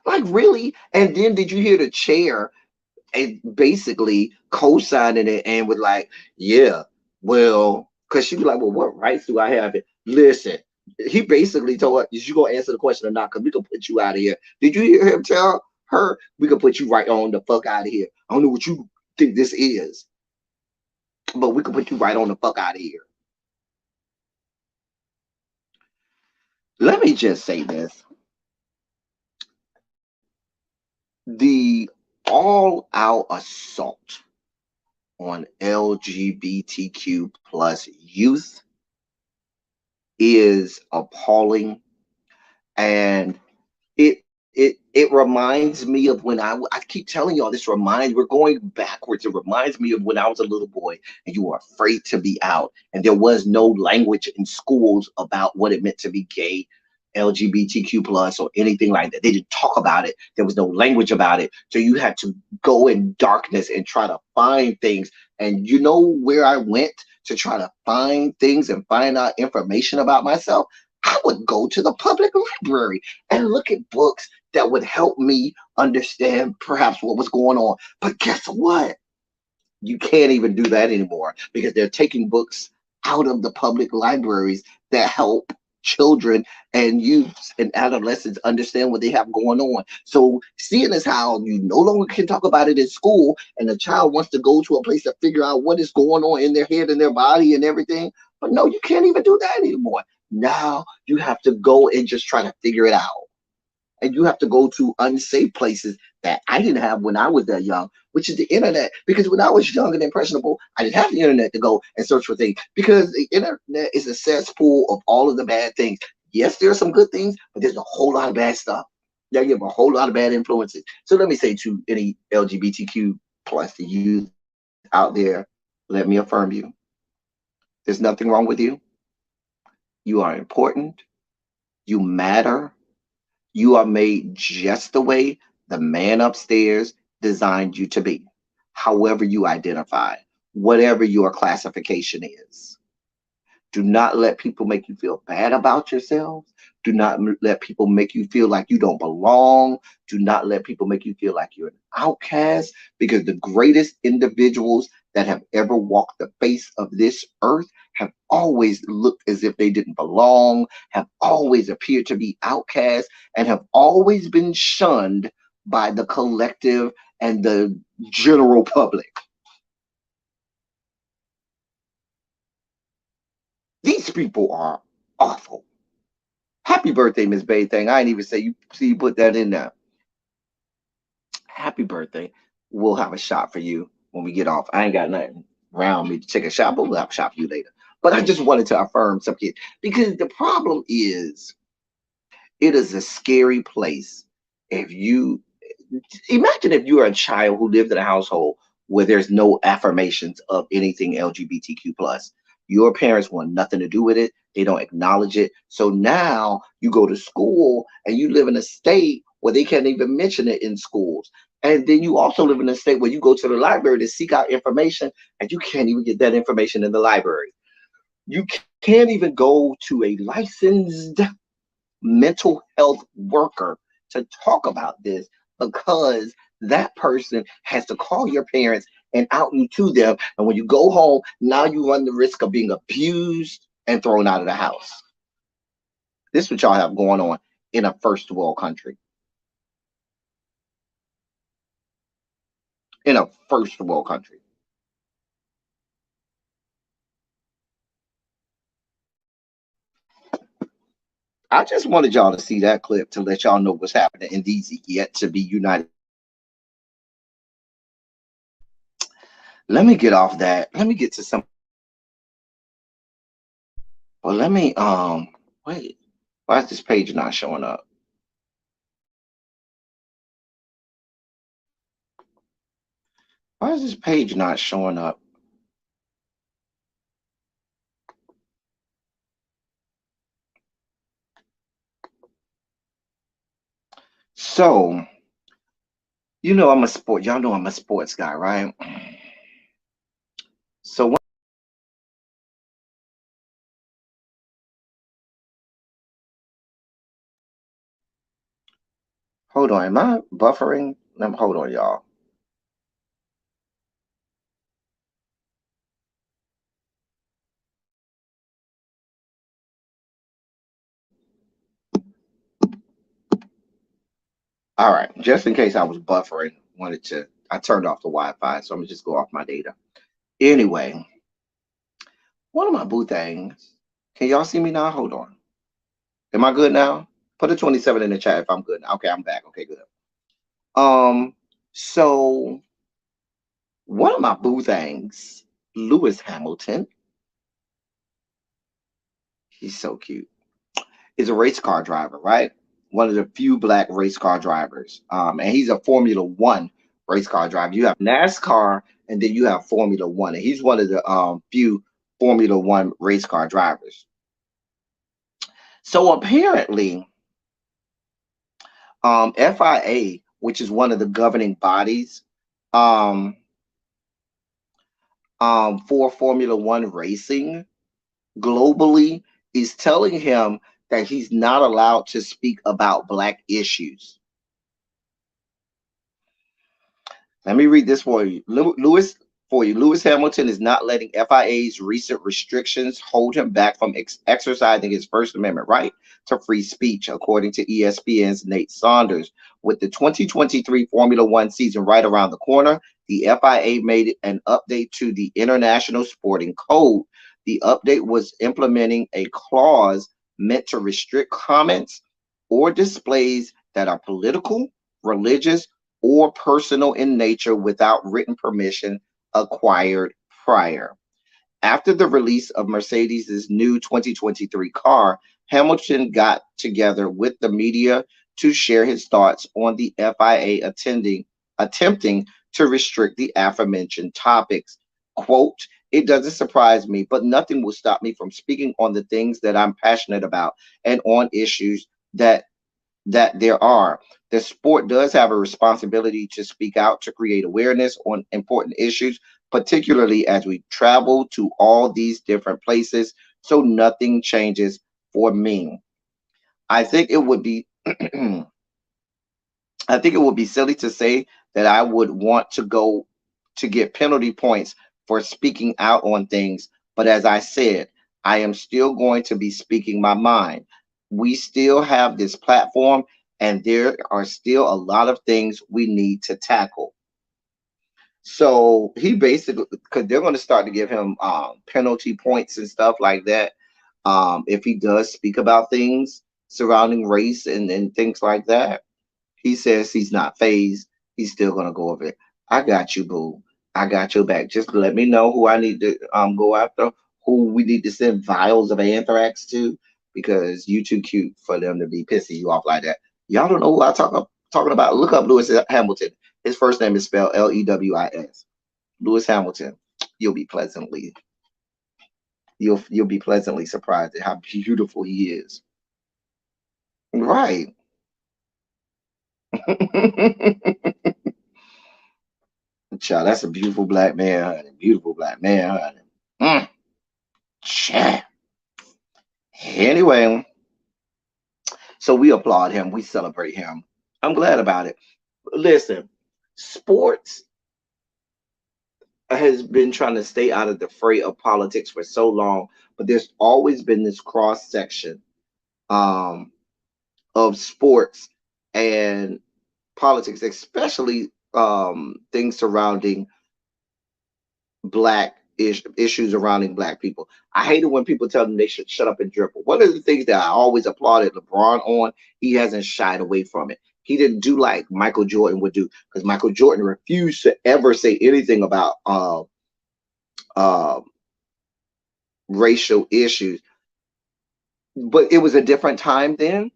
Like, really? And then did you hear the chair and basically co-signing it and was like, yeah, well, because she was like, well, what rights do I have? Listen, he basically told her, is you gonna answer the question or not? Because we can put you out of here. Did you hear him tell her, we can put you right on the fuck out of here? I don't know what you think this is, but we can put you right on the fuck out of here. Let me just say this. The all-out assault on LGBTQ plus youth is appalling, and it reminds me of when I keep telling y'all this reminds, we're going backwards. It reminds me of when I was a little boy and you were afraid to be out, and there was no language in schools about what it meant to be gay, LGBTQ plus, or anything like that. They didn't talk about it. There was no language about it. So you had to go in darkness and try to find things. And you know where I went to try to find things and find out information about myself? I would go to the public library and look at books that would help me understand perhaps what was going on. But guess what? You can't even do that anymore because they're taking books out of the public libraries that help children and youths and adolescents understand what they have going on. So seeing as how you no longer can talk about it in school and the child wants to go to a place to figure out what is going on in their head and their body and everything, but no, you can't even do that anymore. Now you have to go and just try to figure it out. And you have to go to unsafe places that I didn't have when I was that young, which is the internet. Because when I was young and impressionable, I didn't have the internet to go and search for things, because the internet is a cesspool of all of the bad things. Yes, there are some good things, but there's a whole lot of bad stuff. There you have a whole lot of bad influences. So let me say to any LGBTQ plus the youth out there, let me affirm you. There's nothing wrong with you. You are important. You matter. You are made just the way the man upstairs designed you to be, however you identify, whatever your classification is. Do not let people make you feel bad about yourself. Do not let people make you feel like you don't belong. Do not let people make you feel like you're an outcast, because the greatest individuals that have ever walked the face of this earth have always looked as if they didn't belong, have always appeared to be outcasts, and have always been shunned by the collective and the general public. These people are awful. Happy birthday, Miss Bay thing. I ain't even say you see you put that in there. Happy birthday. We'll have a shot for you when we get off. I ain't got nothing around me to take a shot, but we'll have a shot for you later. But I just wanted to affirm some kids, because the problem is it is a scary place. If you imagine if you are a child who lived in a household where there's no affirmations of anything LGBTQ plus. Your parents want nothing to do with it. They don't acknowledge it. So now you go to school and you live in a state where they can't even mention it in schools. And then you also live in a state where you go to the library to seek out information and you can't even get that information in the library. You can't even go to a licensed mental health worker to talk about this, because that person has to call your parents and out you to them. And when you go home, now you run the risk of being abused and thrown out of the house. This is what y'all have going on in a first world country. In a first world country. I just wanted y'all to see that clip to let y'all know what's happening in these yet to be united. Let me get off that. Let me get to some. Well, let me wait. Why is this page not showing up? Why is this page not showing up? So, you know I'm a sport. Y'all know I'm a sports guy, right? So hold on, am I buffering? Hold on, y'all. All right, just in case I was buffering, I turned off the Wi-Fi, so I'm gonna just go off my data. Anyway, one of my boo things. Can y'all see me now? Hold on. Am I good now? Put a 27 in the chat if I'm good. Okay, I'm back. Okay, good. So one of my boo things, Lewis Hamilton, he's so cute, is a race car driver, right? One of the few black race car drivers. And he's a Formula One race car driver. You have NASCAR and then you have Formula One. And he's one of the few Formula One race car drivers. So apparently, FIA, which is one of the governing bodies for Formula One racing globally, is telling him that he's not allowed to speak about black issues. Let me read this for you. Lewis Hamilton is not letting FIA's recent restrictions hold him back from exercising his First Amendment right to free speech, according to ESPN's Nate Saunders. With the 2023 Formula One season right around the corner, the FIA made an update to the International Sporting Code. The update was implementing a clause meant to restrict comments or displays that are political, religious, or personal in nature without written permission acquired prior. After the release of Mercedes' new 2023 car, Hamilton got together with the media to share his thoughts on the FIA attempting to restrict the aforementioned topics. Quote, "It doesn't surprise me, but nothing will stop me from speaking on the things that I'm passionate about and on issues that there are. The sport does have a responsibility to speak out to create awareness on important issues, particularly as we travel to all these different places, so nothing changes for me. I think it would be I think it would be silly to say that I would want to go to get penalty points for speaking out on things, but as I said, I am still going to be speaking my mind. We still have this platform, and there are still a lot of things we need to tackle." So he basically, because they're going to start to give him penalty points and stuff like that if he does speak about things surrounding race and things like that. He says he's not phased. He's still gonna go over it. I got you, boo. I got your back. Just let me know who I need to go after, who we need to send vials of anthrax to, because you too cute for them to be pissing you off like that. Y'all don't know who talking about. Look up Lewis Hamilton. His first name is spelled Lewis. Lewis Hamilton. You'll be pleasantly surprised at how beautiful he is. Right. Child, that's a beautiful black man, honey. Beautiful black man, honey. Child. Anyway, so we applaud him. We celebrate him. I'm glad about it. Listen, sports has been trying to stay out of the fray of politics for so long, but there's always been this cross section um, of sports and politics, especially things surrounding issues surrounding black people. I hate it when people tell them they should shut up and dribble. One of the things that I always applauded LeBron on, he hasn't shied away from it. He didn't do like Michael Jordan would do, because Michael Jordan refused to ever say anything about uh, racial issues. But it was a different time then.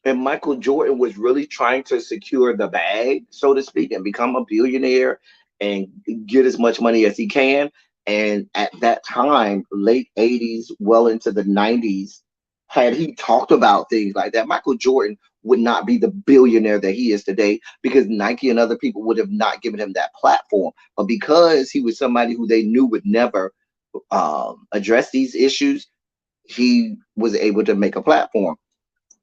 And Michael Jordan was really trying to secure the bag, so to speak, and become a billionaire and get as much money as he can. And at that time, late 80s, well into the 90s, had he talked about things like that, Michael Jordan would not be the billionaire that he is today, because Nike and other people would have not given him that platform. But because he was somebody who they knew would never address these issues, he was able to make a platform.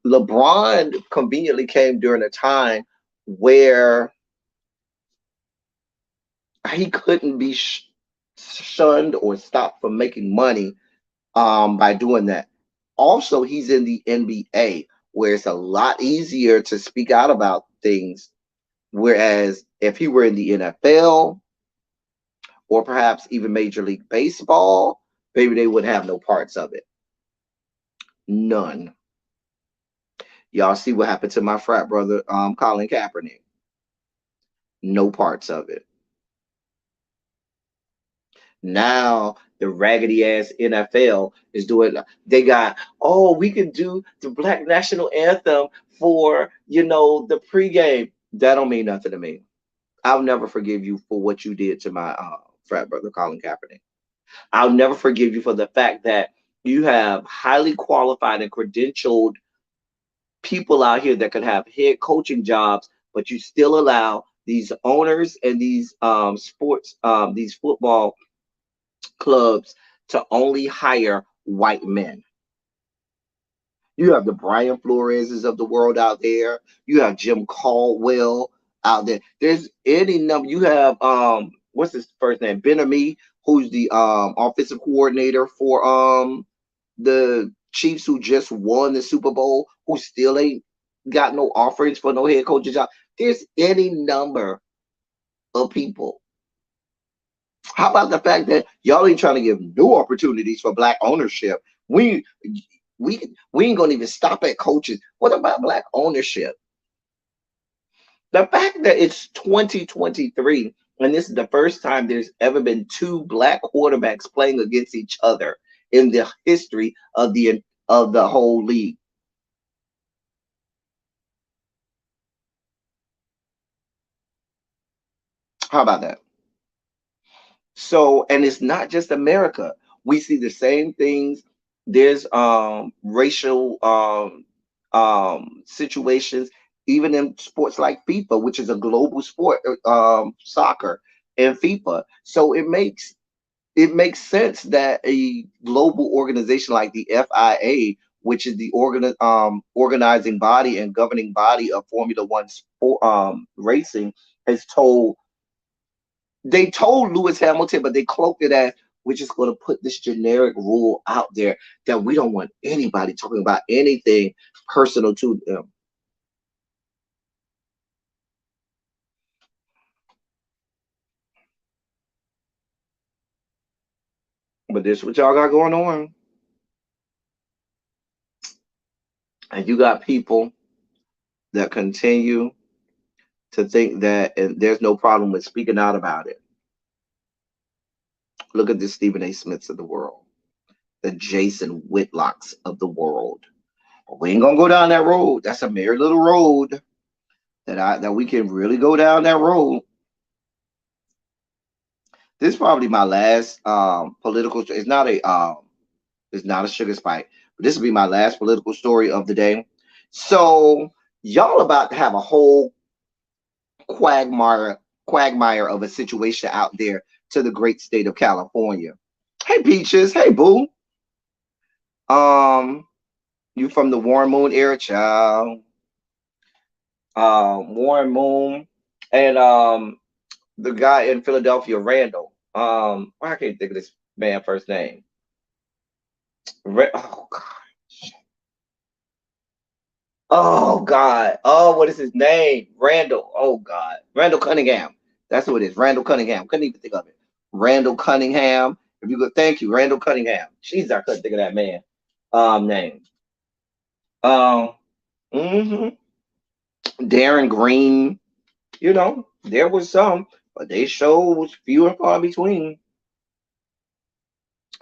LeBron conveniently came during a time where he couldn't be shunned or stopped from making money by doing that. Also, he's in the NBA, where it's a lot easier to speak out about things. Whereas if he were in the NFL or perhaps even Major League Baseball, maybe they would have no parts of it. None. Y'all see what happened to my frat brother, Colin Kaepernick. No parts of it. Now the raggedy ass NFL is doing. They got, oh, we could do the Black National Anthem for the pregame. That don't mean nothing to me. I'll never forgive you for what you did to my frat brother Colin Kaepernick. I'll never forgive you for the fact that you have highly qualified and credentialed people out here that could have head coaching jobs, but you still allow these owners and these these football clubs to only hire white men. You have the Brian Flores's of the world out there. You have Jim Caldwell out there. There's any number. You have what's his first name? Ben-Ami, who's the offensive coordinator for the Chiefs, who just won the Super Bowl, who still ain't got no offerings for no head coaching job. There's any number of people. How about the fact that y'all ain't trying to give new opportunities for black ownership? We ain't gonna even stop at coaches. What about black ownership? The fact that it's 2023 and this is the first time there's ever been two black quarterbacks playing against each other in the history of the whole league. How about that? So, and it's not just America. We see the same things. There's racial situations, even in sports like FIFA, which is a global sport, soccer and FIFA. So it makes sense that a global organization like the FIA, which is the organizing body and governing body of Formula One racing, they told Lewis Hamilton, but they cloaked it as, we're just going to put this generic rule out there that we don't want anybody talking about anything personal to them. But this is what y'all got going on. And you got people that continue to think that, and there's no problem with speaking out about it. Look at the Stephen A. Smiths of the world, the Jason Whitlocks of the world. We ain't gonna go down that road. That's a merry little road that we can really go down that road. This is probably my last political. It's not a sugar spike, but this will be my last political story of the day. So y'all about to have a whole quagmire of a situation out there to the great state of California. Hey Peaches, hey Boo. You from the Warren Moon era, child. Warren Moon and the guy in Philadelphia, Randall. I can't think of this man's first name. Oh God. Oh God. Oh, what is his name? Randall. Oh God. Randall Cunningham. That's what it is. Randall Cunningham. Couldn't even think of it. Randall Cunningham. If you could, thank you, Randall Cunningham. Jeez, I couldn't think of that man. Name. Um. mhm. Darren Green. You know, there was some, but they shows few and far between.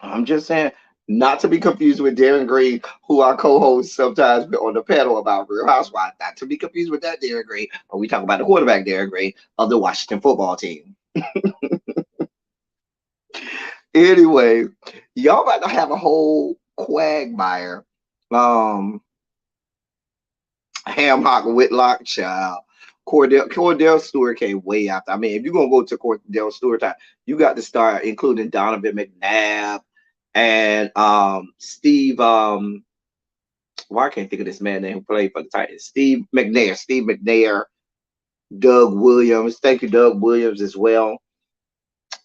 I'm just saying, not to be confused with Darren Green, who I co-host sometimes on the panel about Real Housewives. Not to be confused with that Darren Green, but we talk about the quarterback Darren Green of the Washington football team. Anyway, y'all about to have a whole quagmire. Um, Ham Hock Whitlock child. Cordell Stewart came way after. I mean, if you're gonna go to Cordell Stewart time, you got to start including Donovan McNabb and Steve why I can't think of this man name who played for the Titans. Steve McNair, Doug Williams. Thank you, Doug Williams as well.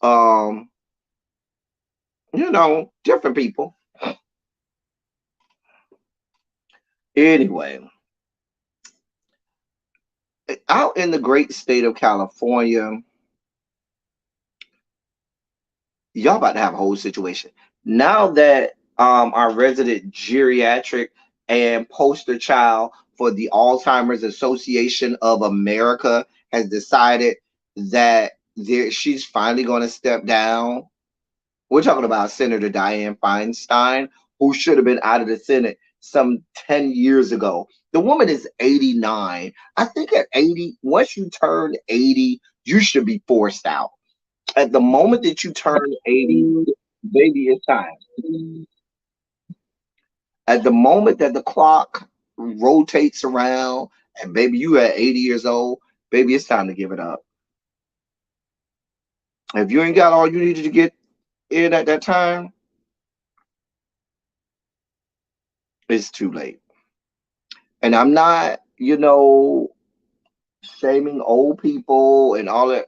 Um, different people. Anyway, out in the great state of California, y'all about to have a whole situation. Now that our resident geriatric and poster child for the Alzheimer's Association of America has decided that she's finally going to step down. We're talking about Senator Dianne Feinstein, who should have been out of the Senate some 10 years ago. The woman is 89. I think at 80, once you turn 80, you should be forced out. At the moment that you turn 80, baby, it's time. At the moment that the clock rotates around and baby, you at 80 years old, baby, it's time to give it up. If you ain't got all you needed to get in at that time, it's too late. And I'm not, shaming old people and all that,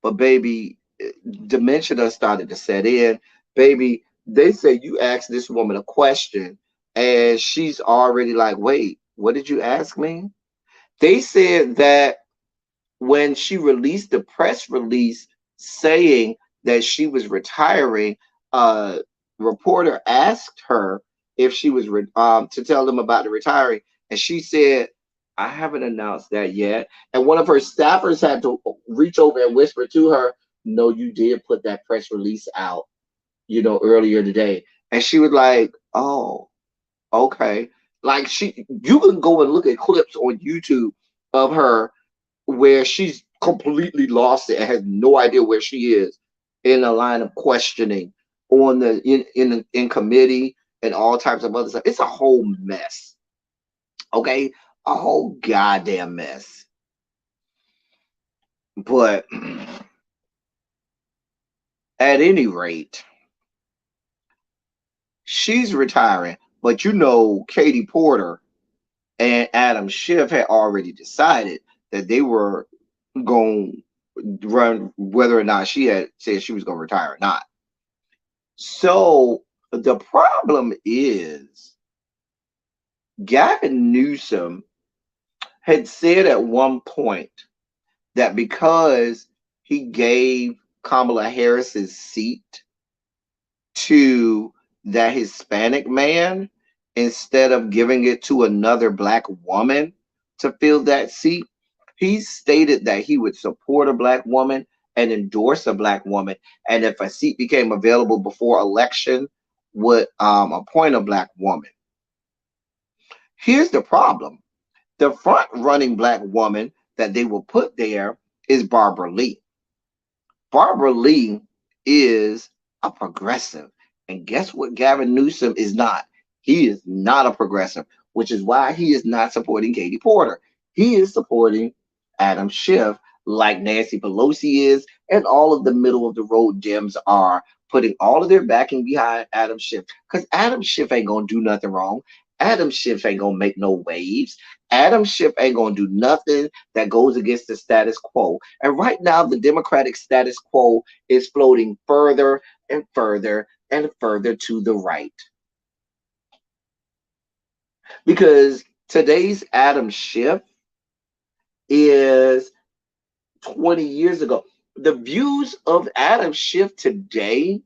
but baby, dementia done started to set in. Baby, they say you ask this woman a question and she's already like, wait, what did you ask me? They said that when she released the press release saying that she was retiring, a reporter asked her if she was to tell them about the retiring, and she said, "I haven't announced that yet." And one of her staffers had to reach over and whisper to her, "No, you did put that press release out, earlier today." And she was like, "Oh, okay." Like you can go and look at clips on YouTube of her where she's completely lost it and has no idea where she is in a line of questioning on the in committee and all types of other stuff. It's a whole mess. Okay, a whole goddamn mess. But at any rate, she's retiring. But Katie Porter and Adam Schiff had already decided that they were going to run whether or not she had said she was going to retire or not. So the problem is Gavin Newsom had said at one point that because he gave Kamala Harris's seat to that Hispanic man instead of giving it to another black woman to fill that seat, he stated that he would support a black woman and endorse a black woman, and if a seat became available before election, would appoint a black woman. Here's the problem. The front running black woman that they will put there is Barbara Lee. Barbara Lee is a progressive. And guess what Gavin Newsom is not? He is not a progressive, which is why he is not supporting Katie Porter. He is supporting Adam Schiff like Nancy Pelosi is, and all of the middle of the road Dems are putting all of their backing behind Adam Schiff. Because Adam Schiff ain't going to do nothing wrong. Adam Schiff ain't going to make no waves. Adam Schiff ain't going to do nothing that goes against the status quo. And right now, the Democratic status quo is floating further and further and further to the right. Because Today's Adam Schiff is 20 years ago. The views of Adam Schiff today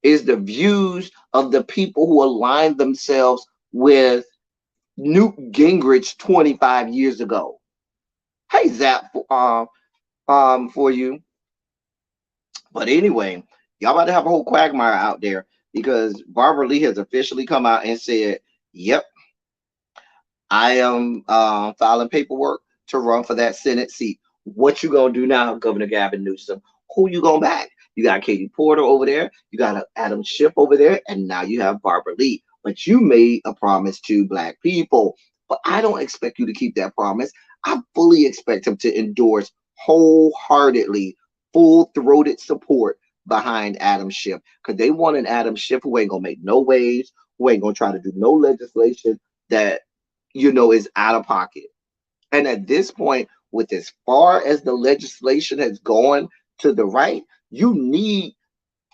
is the views of the people who aligned themselves with Newt Gingrich 25 years ago. Hey, Zap, for you. But anyway, y'all about to have a whole quagmire out there because Barbara Lee has officially come out and said, "Yep, I am filing paperwork to run for that Senate seat." What you gonna do now, Governor Gavin Newsom? Who you gonna back? You got Katie Porter over there, you got Adam Schiff over there, and now you have Barbara Lee. But you made a promise to Black people. But I don't expect you to keep that promise. I fully expect him to endorse wholeheartedly, full-throated support behind Adam Schiff. Because they want an Adam Schiff who ain't gonna make no waves, who ain't gonna try to do no legislation that is out of pocket. And at this point, with as far as the legislation has gone to the right, you need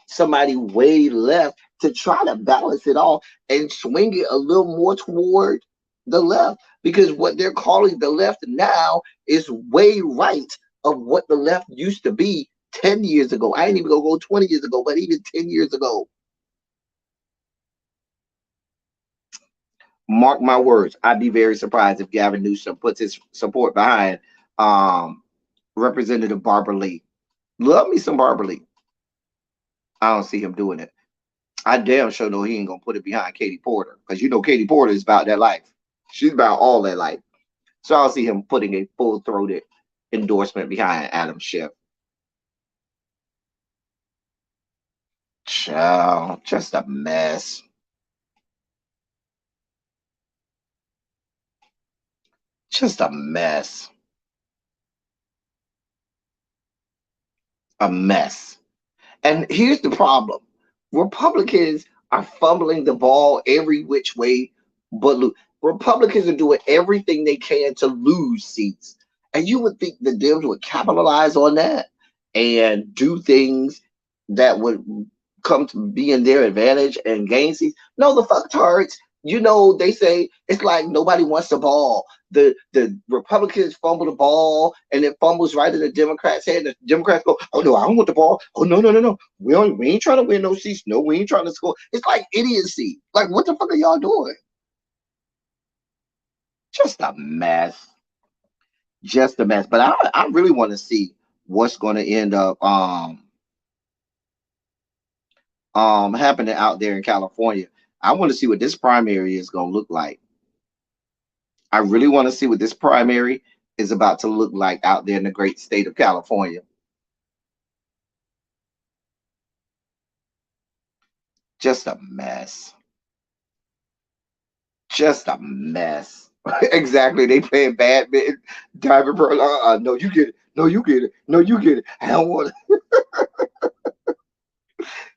somebody way left to try to balance it off and swing it a little more toward the left. Because what they're calling the left now is way right of what the left used to be 10 years ago. I ain't even gonna go 20 years ago, but even 10 years ago. Mark my words, I'd be very surprised if Gavin Newsom puts his support behind Representative Barbara Lee. Love me some Barbara Lee. I don't see him doing it. I damn sure know he ain't gonna put it behind Katie Porter, because Katie Porter is about that life. She's about all that life. So I don't see him putting a full-throated endorsement behind Adam Schiff. Child, just a mess. Just a mess. A mess. And here's the problem. Republicans are fumbling the ball every which way but lose. Republicans are doing everything they can to lose seats. And you would think the Dems would capitalize on that and do things that would come to be in their advantage and gain seats. No, the fucktards. They say it's like nobody wants the ball. The Republicans fumble the ball and it fumbles right in the Democrats' head. The Democrats go, "Oh no, I don't want the ball. Oh no, no, no, no. We ain't trying to win no seats. No, we ain't trying to score." It's like idiocy. Like, what the fuck are y'all doing? Just a mess. Just a mess. But I really want to see what's going to end up happening out there in California. I want to see what this primary is going to look like. I really want to see what this primary is about to look like out there in the great state of California. Just a mess. Just a mess. Exactly. They playing badminton. Diamond Pearl. No, you get it. No, you get it. No, you get it. I don't want it.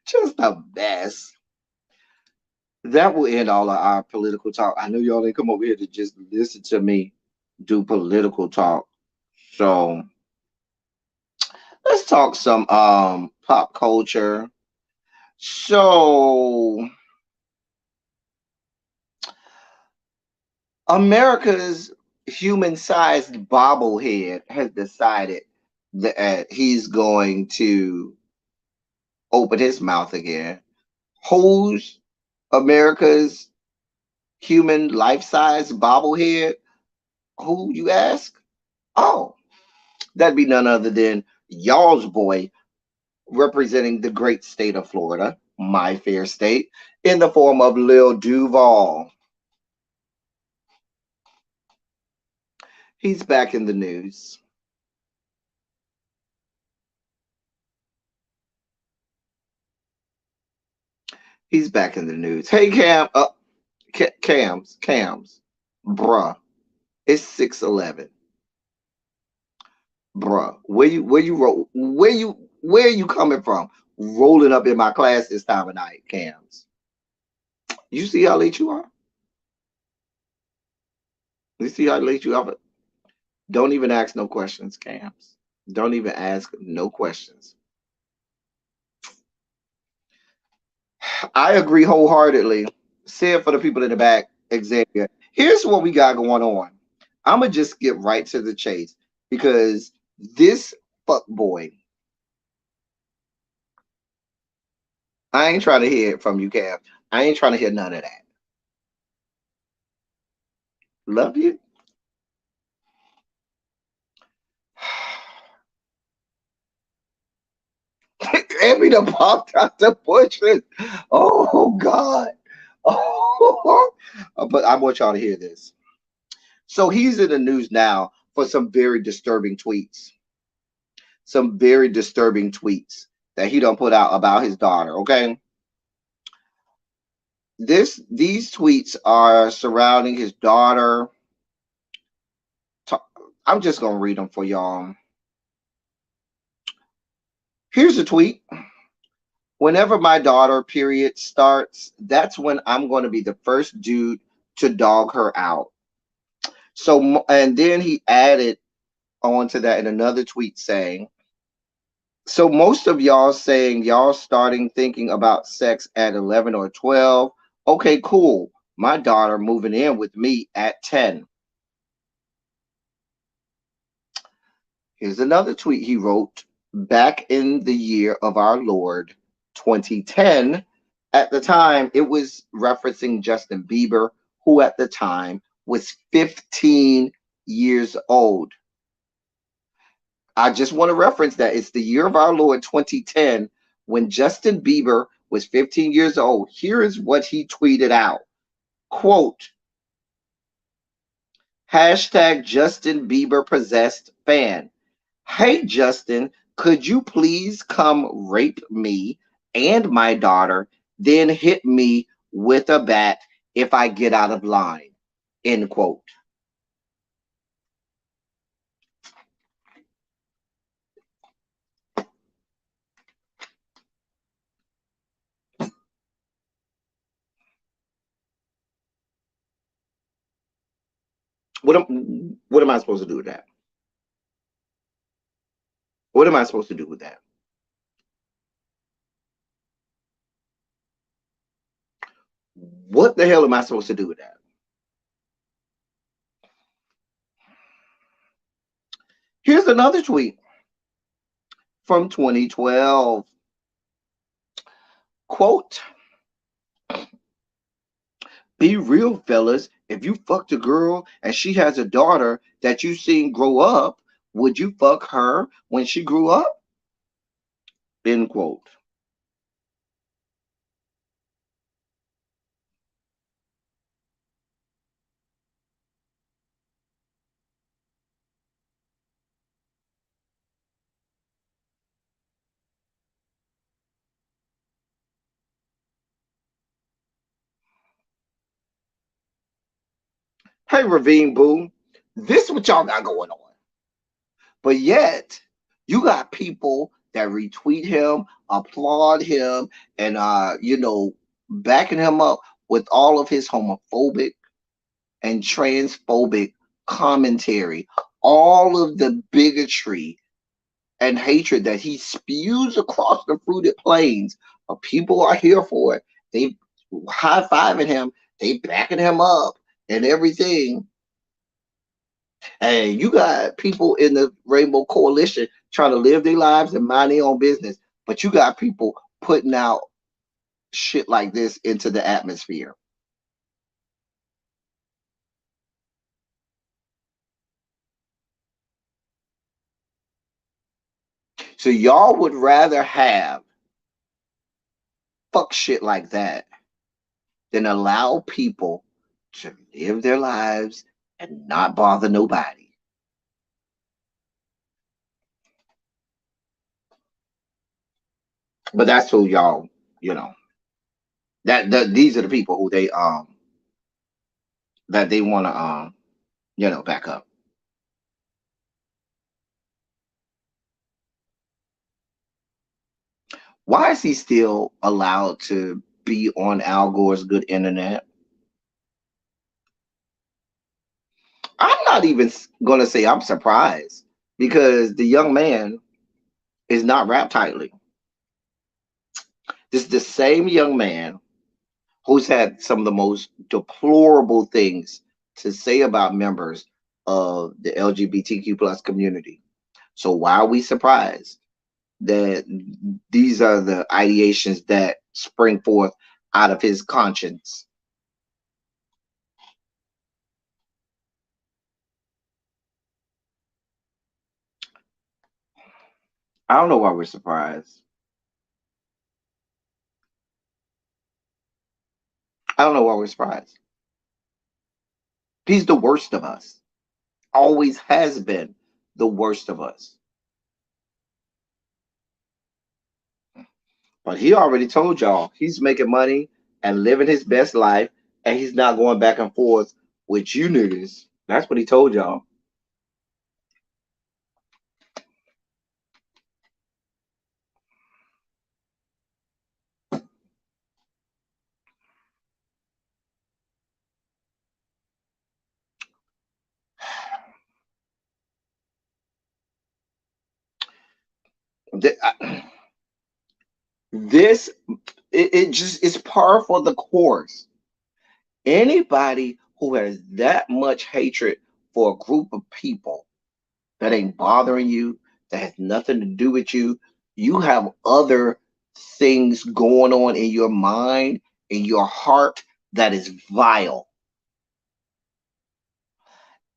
Just a mess. That will end all of our political talk. I know y'all didn't come over here to just listen to me do political talk. So let's talk some pop culture. So America's human-sized bobblehead has decided that he's going to open his mouth again. Who's America's human life-size bobblehead? Who, you ask? Oh, that'd be none other than y'all's boy, representing the great state of Florida, my fair state, in the form of Lil Duval. He's back in the news. He's back in the news. Hey, Cams, bruh, it's 6:11. Bruh, where you coming from? Rolling up in my class this time of night, Cams. You see how late you are? You see how late you are? Don't even ask no questions, Cams. Don't even ask no questions. I agree wholeheartedly. Say it for the people in the back, Xavier. Here's what we got going on. I'm gonna just get right to the chase because this fuck boy. I ain't trying to hear it from you, Cam. I ain't trying to hear none of that. Love you. Every the popped out the bushes. Oh God. Oh, but I want y'all to hear this. So he's in the news now for some very disturbing tweets. Some very disturbing tweets that he don't put out about his daughter. Okay. These tweets are surrounding his daughter. I'm just gonna read them for y'all. Here's a tweet. Whenever my daughter period starts, that's when I'm going to be the first dude to dog her out. So, and then he added on to that in another tweet saying, so most of y'all saying y'all starting thinking about sex at 11 or 12. Okay, cool. My daughter moving in with me at 10. Here's another tweet he wrote back in the year of our Lord 2010. At the time, it was referencing Justin Bieber, who at the time was 15 years old. I just want to reference that. It's the year of our Lord 2010 when Justin Bieber was 15 years old. Here is what he tweeted out. Quote, hashtag Justin Bieber possessed fan. Hey, Justin, could you please come rape me and my daughter, then hit me with a bat if I get out of line? End quote. What am I supposed to do with that? What am I supposed to do with that? What the hell am I supposed to do with that? Here's another tweet from 2012. Quote, be real, fellas. If you fucked a girl and she has a daughter that you seen grow up, would you fuck her when she grew up? End quote. Hey, Ravine Boo, this is what y'all got going on. But yet, you got people that retweet him, applaud him, and backing him up with all of his homophobic and transphobic commentary, all of the bigotry and hatred that he spews across the fruited plains. People are here for it. They high-fiving him, they backing him up and everything. And you got people in the Rainbow Coalition trying to live their lives and mind their own business, but you got people putting out shit like this into the atmosphere. So y'all would rather have fuck shit like that than allow people to live their lives and not bother nobody. But that's who y'all, that these are the people who they that they want to back up. Why is he still allowed to be on Al Gore's good internet? I'm not even going to say I'm surprised because the young man is not wrapped tightly. This is the same young man who's had some of the most deplorable things to say about members of the LGBTQ plus community. So why are we surprised that these are the ideations that spring forth out of his conscience? I don't know why we're surprised. I don't know why we're surprised. He's the worst of us. Always has been the worst of us. But he already told y'all he's making money and living his best life, and he's not going back and forth with you niggas. That's what he told y'all. This it just is par for the course. Anybody who has that much hatred for a group of people that ain't bothering you, that has nothing to do with you, you have other things going on in your mind, in your heart that is vile.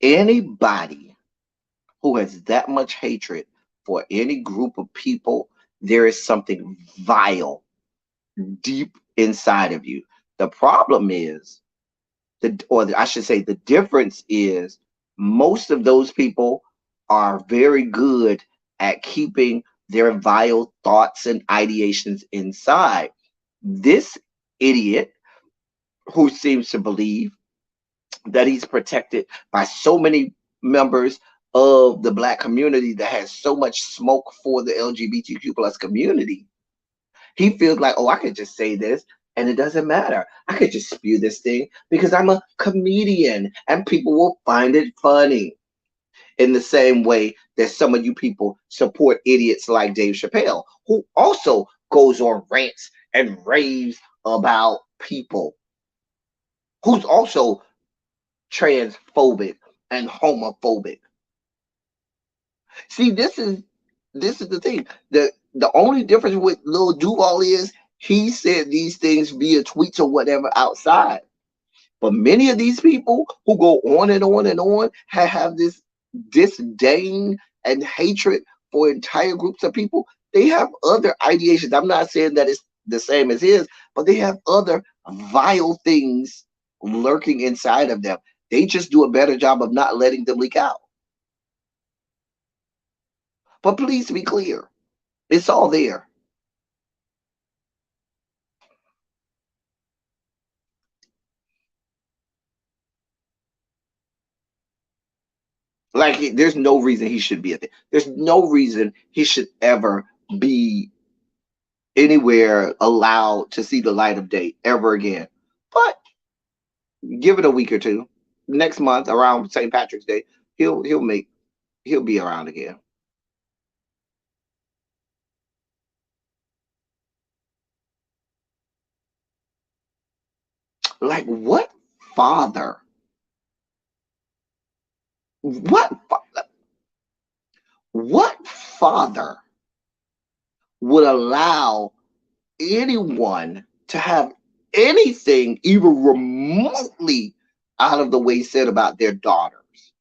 Anybody who has that much hatred for any group of people, there is something vile deep inside of you. The problem is, I should say, the difference is most of those people are very good at keeping their vile thoughts and ideations inside. This idiot who seems to believe that he's protected by so many members of the Black community that has so much smoke for the LGBTQ plus community, he feels like, oh, I could just say this and it doesn't matter. I could just spew this thing because I'm a comedian and people will find it funny. In the same way that some of you people support idiots like Dave Chappelle, who also goes on rants and raves about people, who's also transphobic and homophobic. See, this is the thing. The only difference with Lil Duval is he said these things via tweets or whatever outside. But many of these people who go on and on and on have this disdain and hatred for entire groups of people. They have other ideations. I'm not saying that it's the same as his, but they have other vile things lurking inside of them. They just do a better job of not letting them leak out. But please be clear, it's all there. Like, there's no reason he should be at there. There's no reason he should ever be anywhere allowed to see the light of day ever again. But give it a week or two. Next month, around St. Patrick's Day, he'll be around again. Like, what father? What father would allow anyone to have anything even remotely out of the way said about their daughters,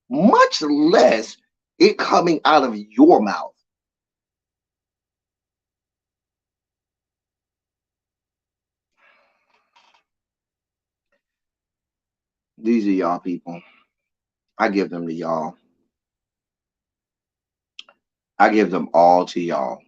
much less it coming out of your mouth? These are y'all people. I give them to y'all. I give them all to y'all.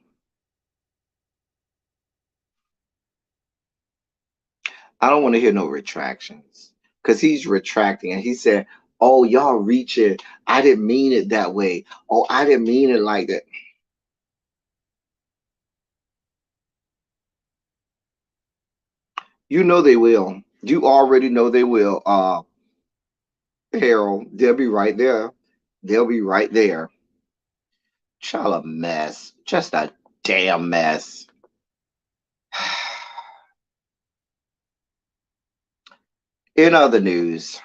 I don't want to hear no retractions, because he's retracting and he said, oh, y'all reaching. I didn't mean it that way. Oh, I didn't mean it like that. You know they will. You already know they will. Harold, they'll be right there. They'll be right there. Child, a mess. Just a damn mess. In other news,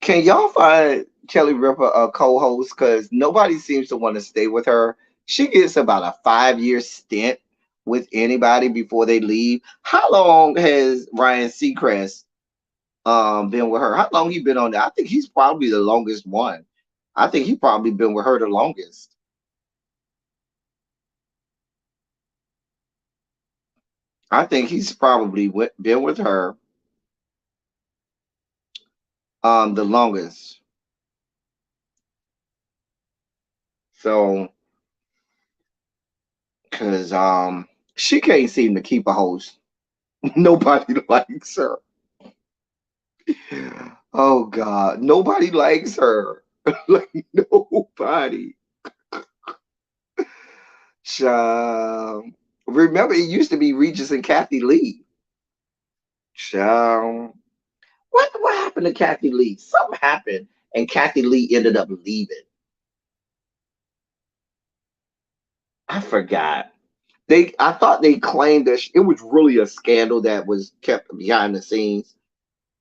Can y'all find Kelly Ripa a co-host? Because nobody seems to want to stay with her. She gets about a 5-year stint with anybody before they leave. How long has Ryan Seacrest been with her? How long he been on there? I think he's probably the longest one. I think he probably been with her the longest. I think he's probably been with her the longest. So because she can't seem to keep a host. Nobody likes her. Oh God, nobody likes her. Like nobody. Remember, it used to be Regis and Kathy Lee. What happened to Kathy Lee? Something happened, and Kathy Lee ended up leaving. I forgot. I thought they claimed that it was really a scandal that was kept behind the scenes.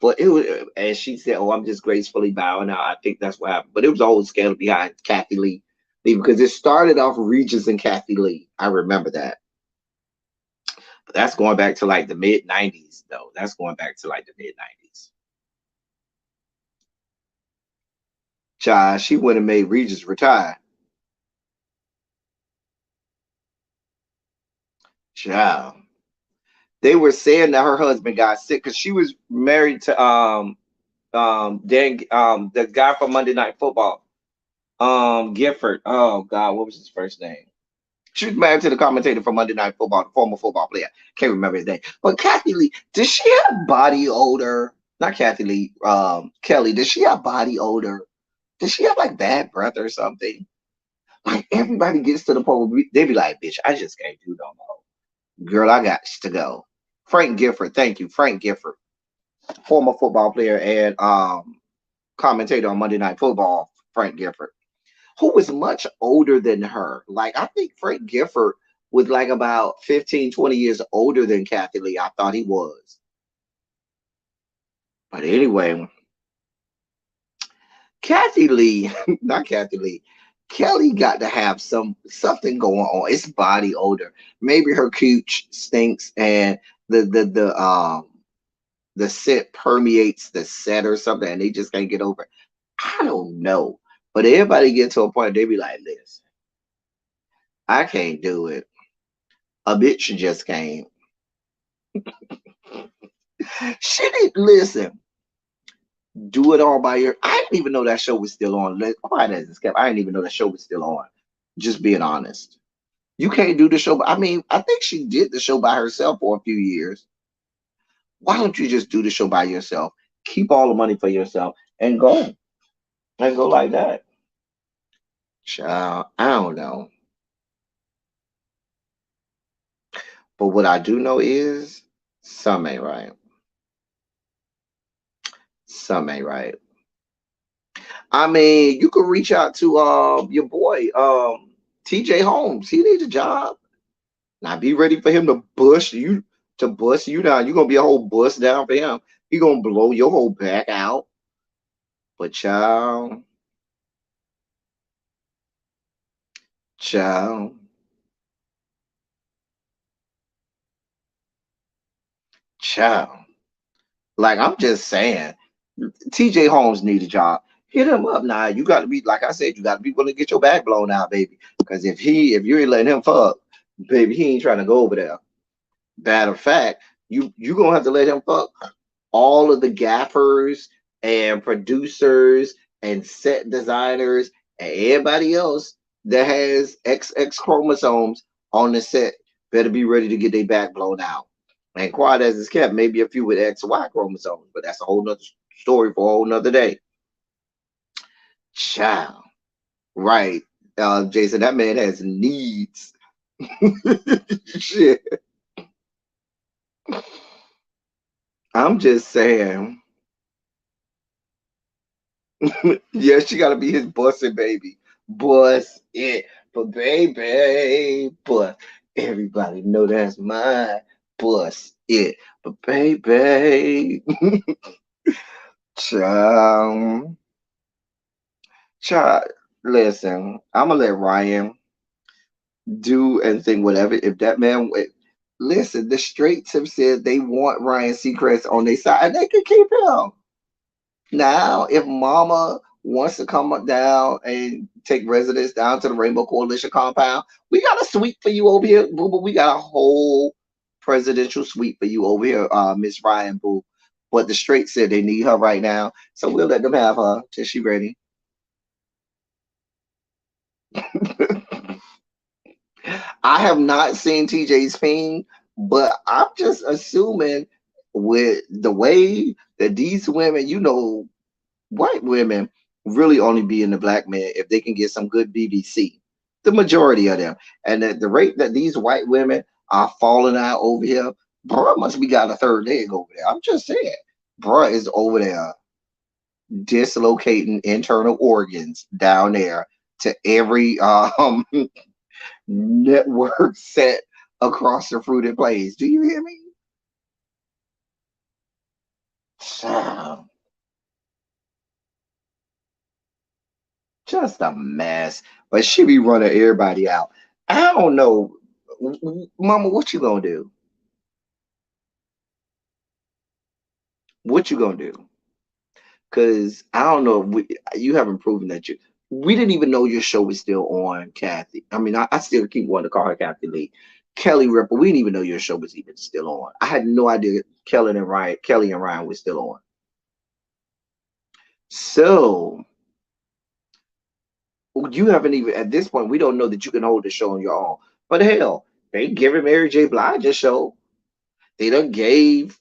But it was, as she said, "Oh, I'm just gracefully bowing out." I think that's what happened. But it was a whole scandal behind Kathy Lee because it started off Regis and Kathy Lee. I remember that. But that's going back to like the mid '90s, though. That's going back to like the mid '90s. Child, she went and made Regis retire. Child, they were saying that her husband got sick because she was married to the guy from Monday Night Football, Gifford. Oh God, what was his first name? She was married to the commentator for Monday Night Football, the former football player. Can't remember his name. But Kathy Lee, does she have body odor? Not Kathy Lee, Kelly. Does she have body odor? Does she have like bad breath or something? Like everybody gets to the point, they be like, "Bitch, I just can't do no more. Girl, I got to go." Frank Gifford, thank you, Frank Gifford, former football player and commentator on Monday Night Football. Frank Gifford, who was much older than her. Like, I think Frank Gifford was like about 15, 20 years older than Kathy Lee. I thought he was. But anyway, Kathy Lee, not Kathy Lee, Kelly got to have something going on. It's body odor. Maybe her cooch stinks and the scent permeates the set or something and they just can't get over it. I don't know. But everybody get to a point they be like, "Listen, I can't do it. A bitch just came." She didn't listen. Do it all by your. I didn't even know that show was still on. Why does this? I didn't even know that show was still on. Just being honest. You can't do the show. I mean, I think she did the show by herself for a few years. Why don't you just do the show by yourself? Keep all the money for yourself and go. And go like that. Child, I don't know. But what I do know is some ain't right. Some ain't right. I mean, you could reach out to your boy, TJ Holmes. He needs a job. Now be ready for him to bust you down. You're gonna be a whole bust down for him. He gonna blow your whole back out. But child, child, child. Like I'm just saying, TJ Holmes need a job. Hit him up now. You got to be, like I said, you got to be willing to get your back blown out, baby. Because if you ain't letting him fuck, baby, he ain't trying to go over there. Matter of fact, you gonna have to let him fuck all of the gaffers and producers and set designers and everybody else that has XX chromosomes on the set. Better be ready to get their back blown out. And quiet as it's kept, maybe a few with XY chromosomes, but that's a whole nother story for a whole nother day. Child. Right. Jason, that man has needs. Shit. I'm just saying. Yeah, she gotta be his busted baby. Bust it. But baby, but everybody know that's mine. Bust it. But baby. Child, child, listen, I'm gonna let Ryan do and think whatever. If that man, listen, the straights have said they want Ryan Seacrest on their side, and they can keep him. Now, if Mama wants to come down and take residence down to the Rainbow Coalition compound, we got a suite for you over here, boo. Boo. We got a whole presidential suite for you over here, Miss Ryan, boo. But the straight said they need her right now, so we'll let them have her till she ready. I have not seen TJ's Fiend, but I'm just assuming with the way that these women, white women really only be in the black man if they can get some good BBC. The majority of them. And at the rate that these white women are falling out over here, bruh must be got a third leg over there. I'm just saying. Bruh is over there dislocating internal organs down there to every network set across the fruited plains. Do you hear me? Child, just a mess. But she be running everybody out. I don't know. Mama, what you gonna do? What you gonna do? Because I don't know. You haven't proven that you. We didn't even know your show was still on, Kathy. I mean, I still keep wanting to call her Kathy Lee. Kelly Ripper. We didn't even know your show was even still on. I had no idea Kelly and Ryan was still on. So you haven't even at this point. We don't know that you can hold the show on your own. But hell, they giving Mary J. Blige a show. They done gave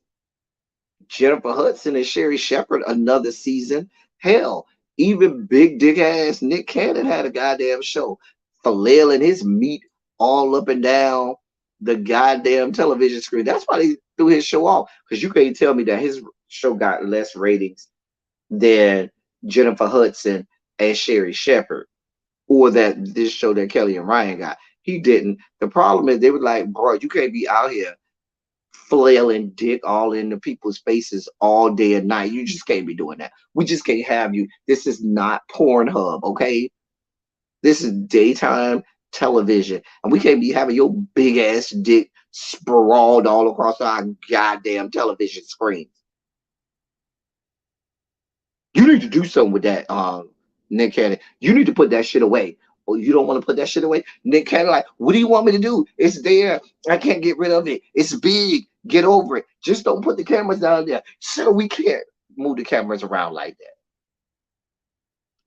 Jennifer Hudson and Sherry Shepherd another season. Hell, even big dick ass Nick Cannon had a goddamn show, flailing his meat all up and down the goddamn television screen. That's why they threw his show off, because you can't tell me that his show got less ratings than Jennifer Hudson and Sherry Shepherd, or that this show that Kelly and Ryan got. He didn't. The problem is they were like, bro, you can't be out here flailing dick all into people's faces all day and night. You just can't be doing that. We just can't have you. This is not Pornhub, okay? This is daytime television. And we can't be having your big ass dick sprawled all across our goddamn television screens. You need to do something with that, Nick Cannon. You need to put that shit away. Or you don't want to put that shit away? Nick Cannon, like, what do you want me to do? It's there. I can't get rid of it. It's big. Get over it. Just don't put the cameras down there. So we can't move the cameras around like that.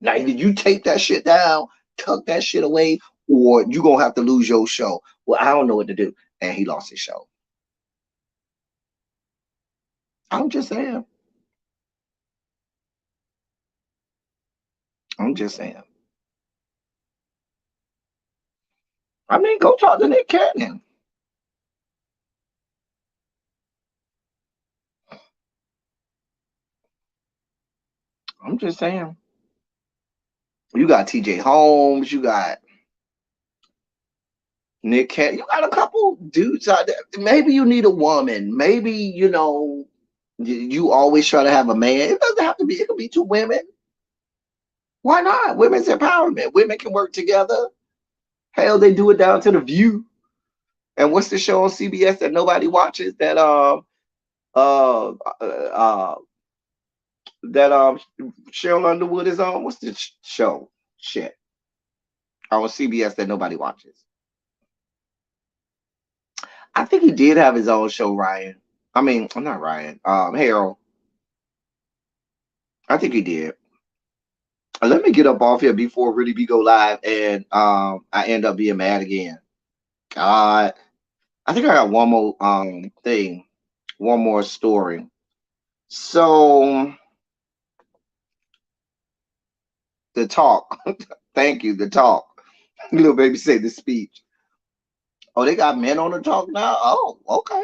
Now, either you take that shit down, tuck that shit away, or you gonna have to lose your show. Well, I don't know what to do. And he lost his show. I'm just saying. I'm just saying. I mean, go talk to Nick Cannon. I'm just saying. You got TJ Holmes, you got Nick Cannon, you got a couple dudes out there. Maybe you need a woman. Maybe, you always try to have a man. It doesn't have to be, it could be two women. Why not? Women's empowerment. Women can work together. Hell, they do it down to The View. And what's the show on CBS that nobody watches? Uh that Cheryl Underwood is on. What's the show? Shit. On CBS that nobody watches. I think he did have his own show, Ryan. I mean, I'm not Ryan. Harold. I think he did. Let me get up off here before really we go live and I end up being mad again. God. I think I got one more thing, one more story. So the talk. Thank you, the talk. Little baby say the speech. Oh, they got men on the talk now? Oh, okay.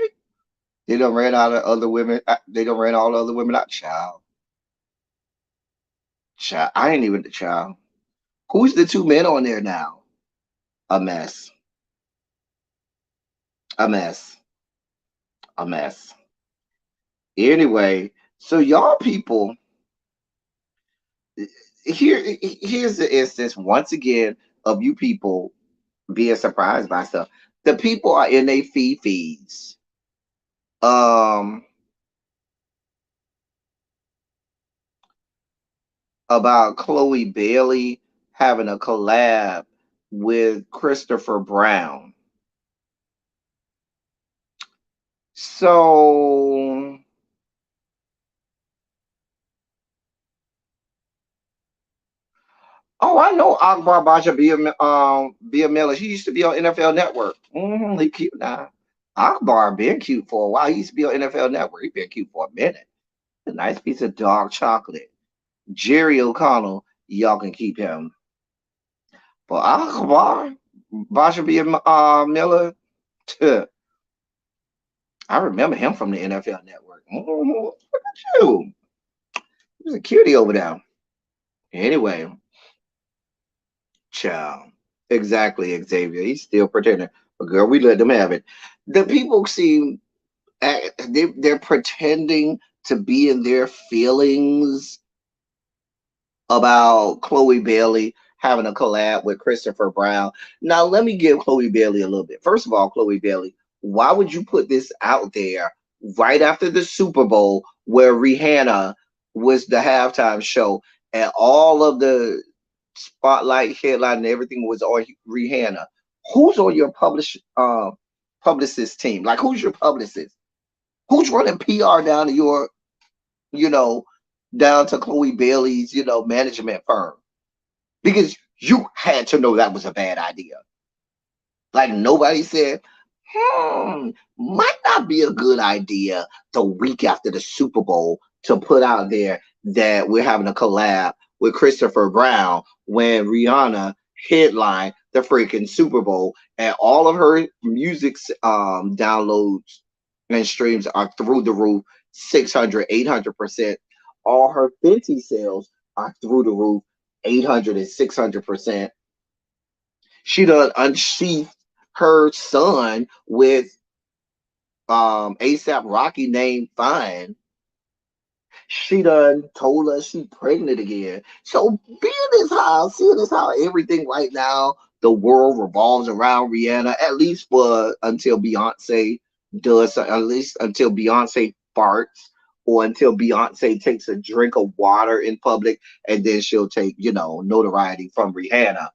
They done ran out of other women. They done ran all the other women out. Child. Child. I ain't even the child. Who's the two men on there now? A mess. A mess. A mess. Anyway, so y'all people here's the instance once again of you people being surprised by stuff. The people are in their feeds. About Chloe Bailey having a collab with Christopher Brown. So oh, I know Akbar Baja Bia Miller. He used to be on NFL Network. He cute now. Akbar been cute for a while. He used to be on NFL Network. He been cute for a minute. A nice piece of dark chocolate. Jerry O'Connell, y'all can keep him. But Akbar Baja Bia Miller, I remember him from the NFL Network. Look at you. He was a cutie over there. Anyway, child. Exactly, Xavier. He's still pretending. But girl, we let them have it. The people seem they're pretending to be in their feelings about Chloe Bailey having a collab with Christopher Brown. Now, let me give Chloe Bailey a little bit. First of all, Chloe Bailey, why would you put this out there right after the Super Bowl where Rihanna was the halftime show and all of the spotlight headline and everything was on Rihanna? Who's on your publicist team? Like, who's your publicist? Who's running PR down to your, down to Chloe Bailey's, management firm? Because you had to know that was a bad idea. Like, nobody said, might not be a good idea the week after the Super Bowl to put out there that we're having a collab with Christopher Brown when Rihanna headlined the freaking Super Bowl and all of her music downloads and streams are through the roof, 600, 800%. All her Fenty sales are through the roof, 800 and 600%. She done unsheathed her son with ASAP Rocky named Fine. She done told us she pregnant again. So seeing as how everything right now, the world revolves around Rihanna, at least until Beyonce does, at least until Beyonce farts or until Beyonce takes a drink of water in public, and then she'll take, notoriety from Rihanna.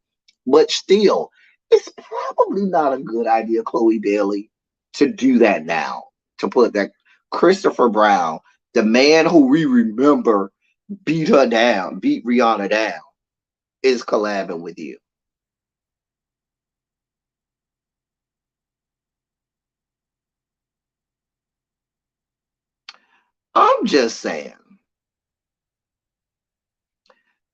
But still, it's probably not a good idea, Chloe Bailey, to do that now, to put that Christopher Brown, the man who we remember beat Rihanna down, is collabing with you. I'm just saying.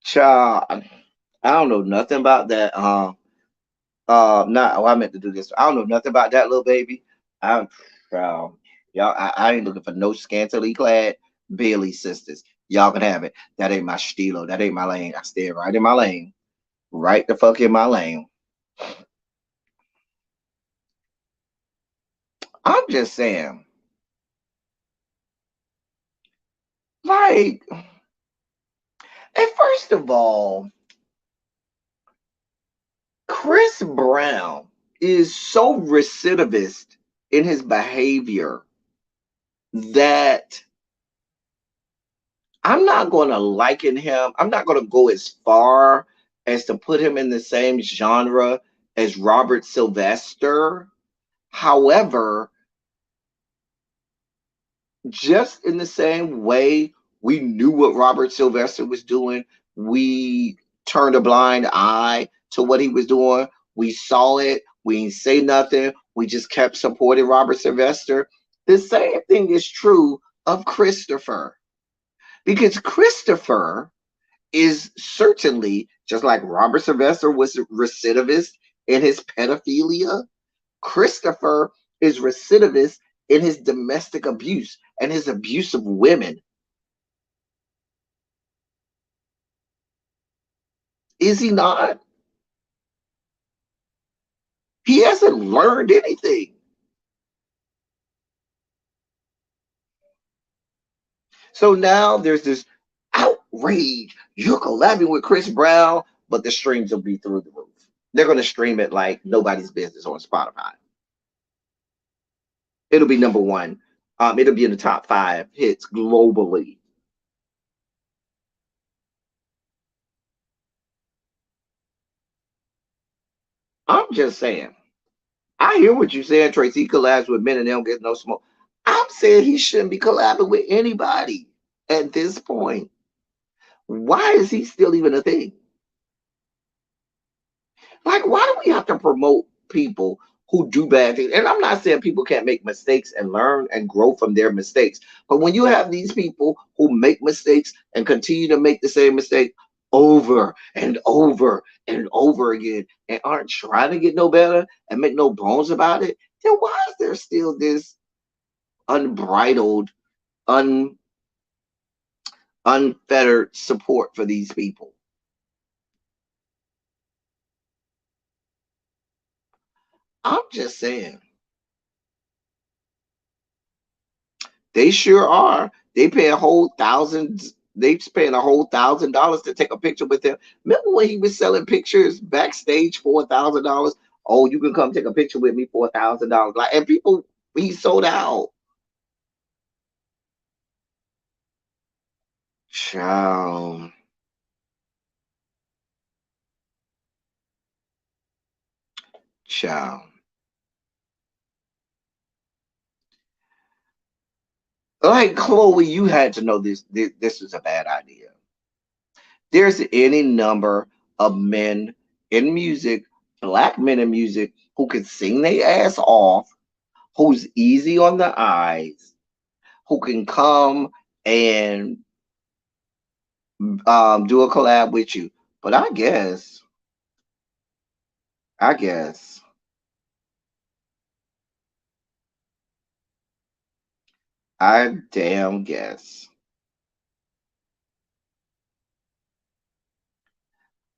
Child, I don't know nothing about that. I meant to do this. I don't know nothing about that little baby. Y'all, I ain't looking for no scantily clad Bailey sisters. Y'all can have it. That ain't my stilo. That ain't my lane. I stay right in my lane. Right the fuck in my lane. I'm just saying. Like, and first of all, Chris Brown is so recidivist in his behavior that I'm not going to liken him. I'm not going to go as far as to put him in the same genre as Robert Sylvester. However, just in the same way we knew what Robert Sylvester was doing, we turned a blind eye to what he was doing. We saw it. We didn't say nothing. We just kept supporting Robert Sylvester. The same thing is true of Christopher. Because Christopher is certainly, just like Robert Sylvester was recidivist in his pedophilia, Christopher is recidivist in his domestic abuse and his abuse of women. Is he not? He hasn't learned anything. So now there's this rage. You're collabing with Chris Brown, but the streams will be through the roof. They're going to stream it like nobody's business on Spotify. It'll be number one. It'll be in the top 5 hits globally. I'm just saying. I hear what you're saying, Tracy. He collabs with men and they don't get no smoke. I'm saying he shouldn't be collabing with anybody at this point. Why is he still even a thing? Like, why do we have to promote people who do bad things? And I'm not saying people can't make mistakes and learn and grow from their mistakes. But when you have these people who make mistakes and continue to make the same mistake over and over and over again and aren't trying to get no better and make no bones about it, then why is there still this unbridled, unfettered support for these people? I'm just saying. They sure are. They pay a whole thousands. They paying a whole $1,000 to take a picture with him. Remember when he was selling pictures backstage for $1,000? Oh, you can come take a picture with me for $1,000. Like, and people, he sold out. Child. Child. Like Chloe, you had to know this is a bad idea. There's any number of men in music, black men in music, who can sing their ass off, who's easy on the eyes, who can come and do a collab with you. But I guess, I damn guess.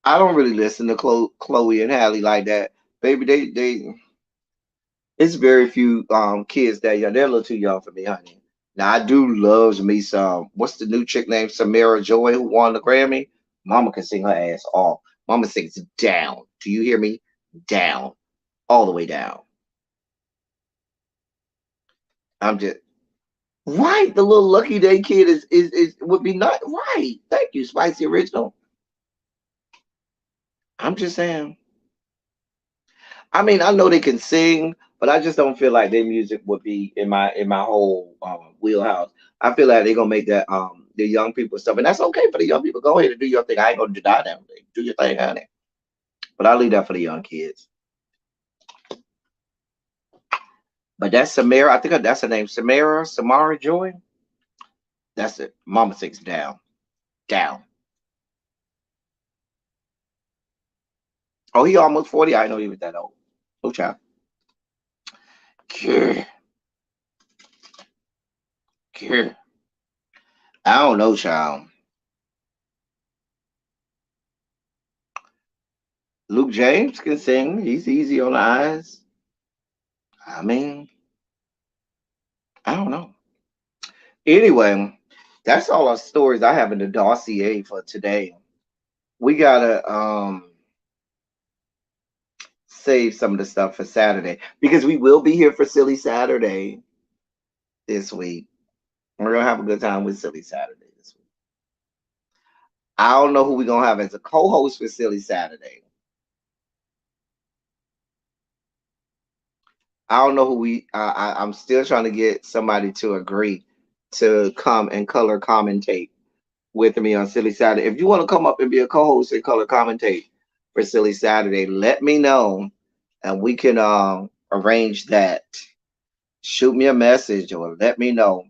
I don't really listen to Chloe and Halle like that. Baby, they it's very few kids that young. They're a little too young for me, honey. Now I do loves me some. What's the new chick named Samara Joy who won the Grammy? Mama can sing her ass off. Mama sings down. Do you hear me? Down. All the way down. I'm just right. The little Lucky Day kid is would be not right. Thank you, Spicy Original. I'm just saying. I mean, I know they can sing, but I just don't feel like their music would be in my whole wheelhouse. I feel like they're gonna make that the young people stuff, and that's okay for the young people. Go ahead and do your thing. I ain't gonna deny them. Do your thing, honey. But I leave that for the young kids. But that's Samara. I think that's her name. Samara Joy. That's it. Mama six down. Down. Oh, he almost 40. I didn't know he was that old. Oh, child. Care. Care. I don't know, child. Luke James can sing. He's easy on the eyes. I mean, I don't know. Anyway, that's all our stories I have in the dossier for today. We gotta save some of the stuff for Saturday because we will be here for Silly Saturday this week. We're gonna have a good time with Silly Saturday this week. I don't know who we're gonna have as a co-host for Silly Saturday. I don't know who I'm still trying to get somebody to agree to come and color commentate with me on Silly Saturday. If you want to come up and be a co-host and color commentate for Silly Saturday, let me know and we can arrange that. Shoot me a message or let me know,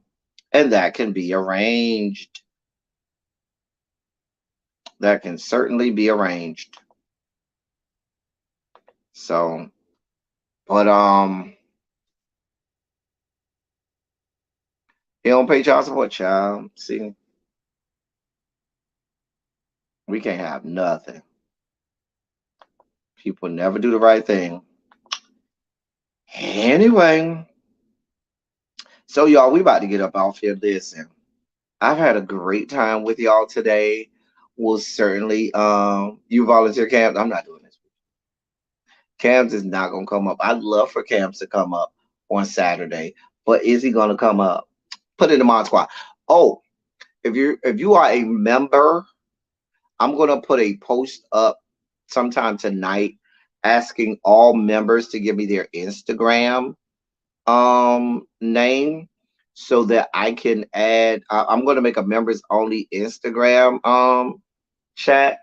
and that can be arranged. That can certainly be arranged. So, but you don't pay child support, child. See, we can't have nothing. People never do the right thing. Anyway, so y'all, we about to get up off here. Listen, I've had a great time with y'all today. We'll certainly you volunteer Cams. I'm not doing this. Cams is not gonna come up. I'd love for Cams to come up on Saturday, but is he gonna come up? Put in the mod squad. Oh, if you are a member, I'm gonna put a post up sometime tonight asking all members to give me their Instagram name so that I can add I'm gonna make a members only Instagram chat.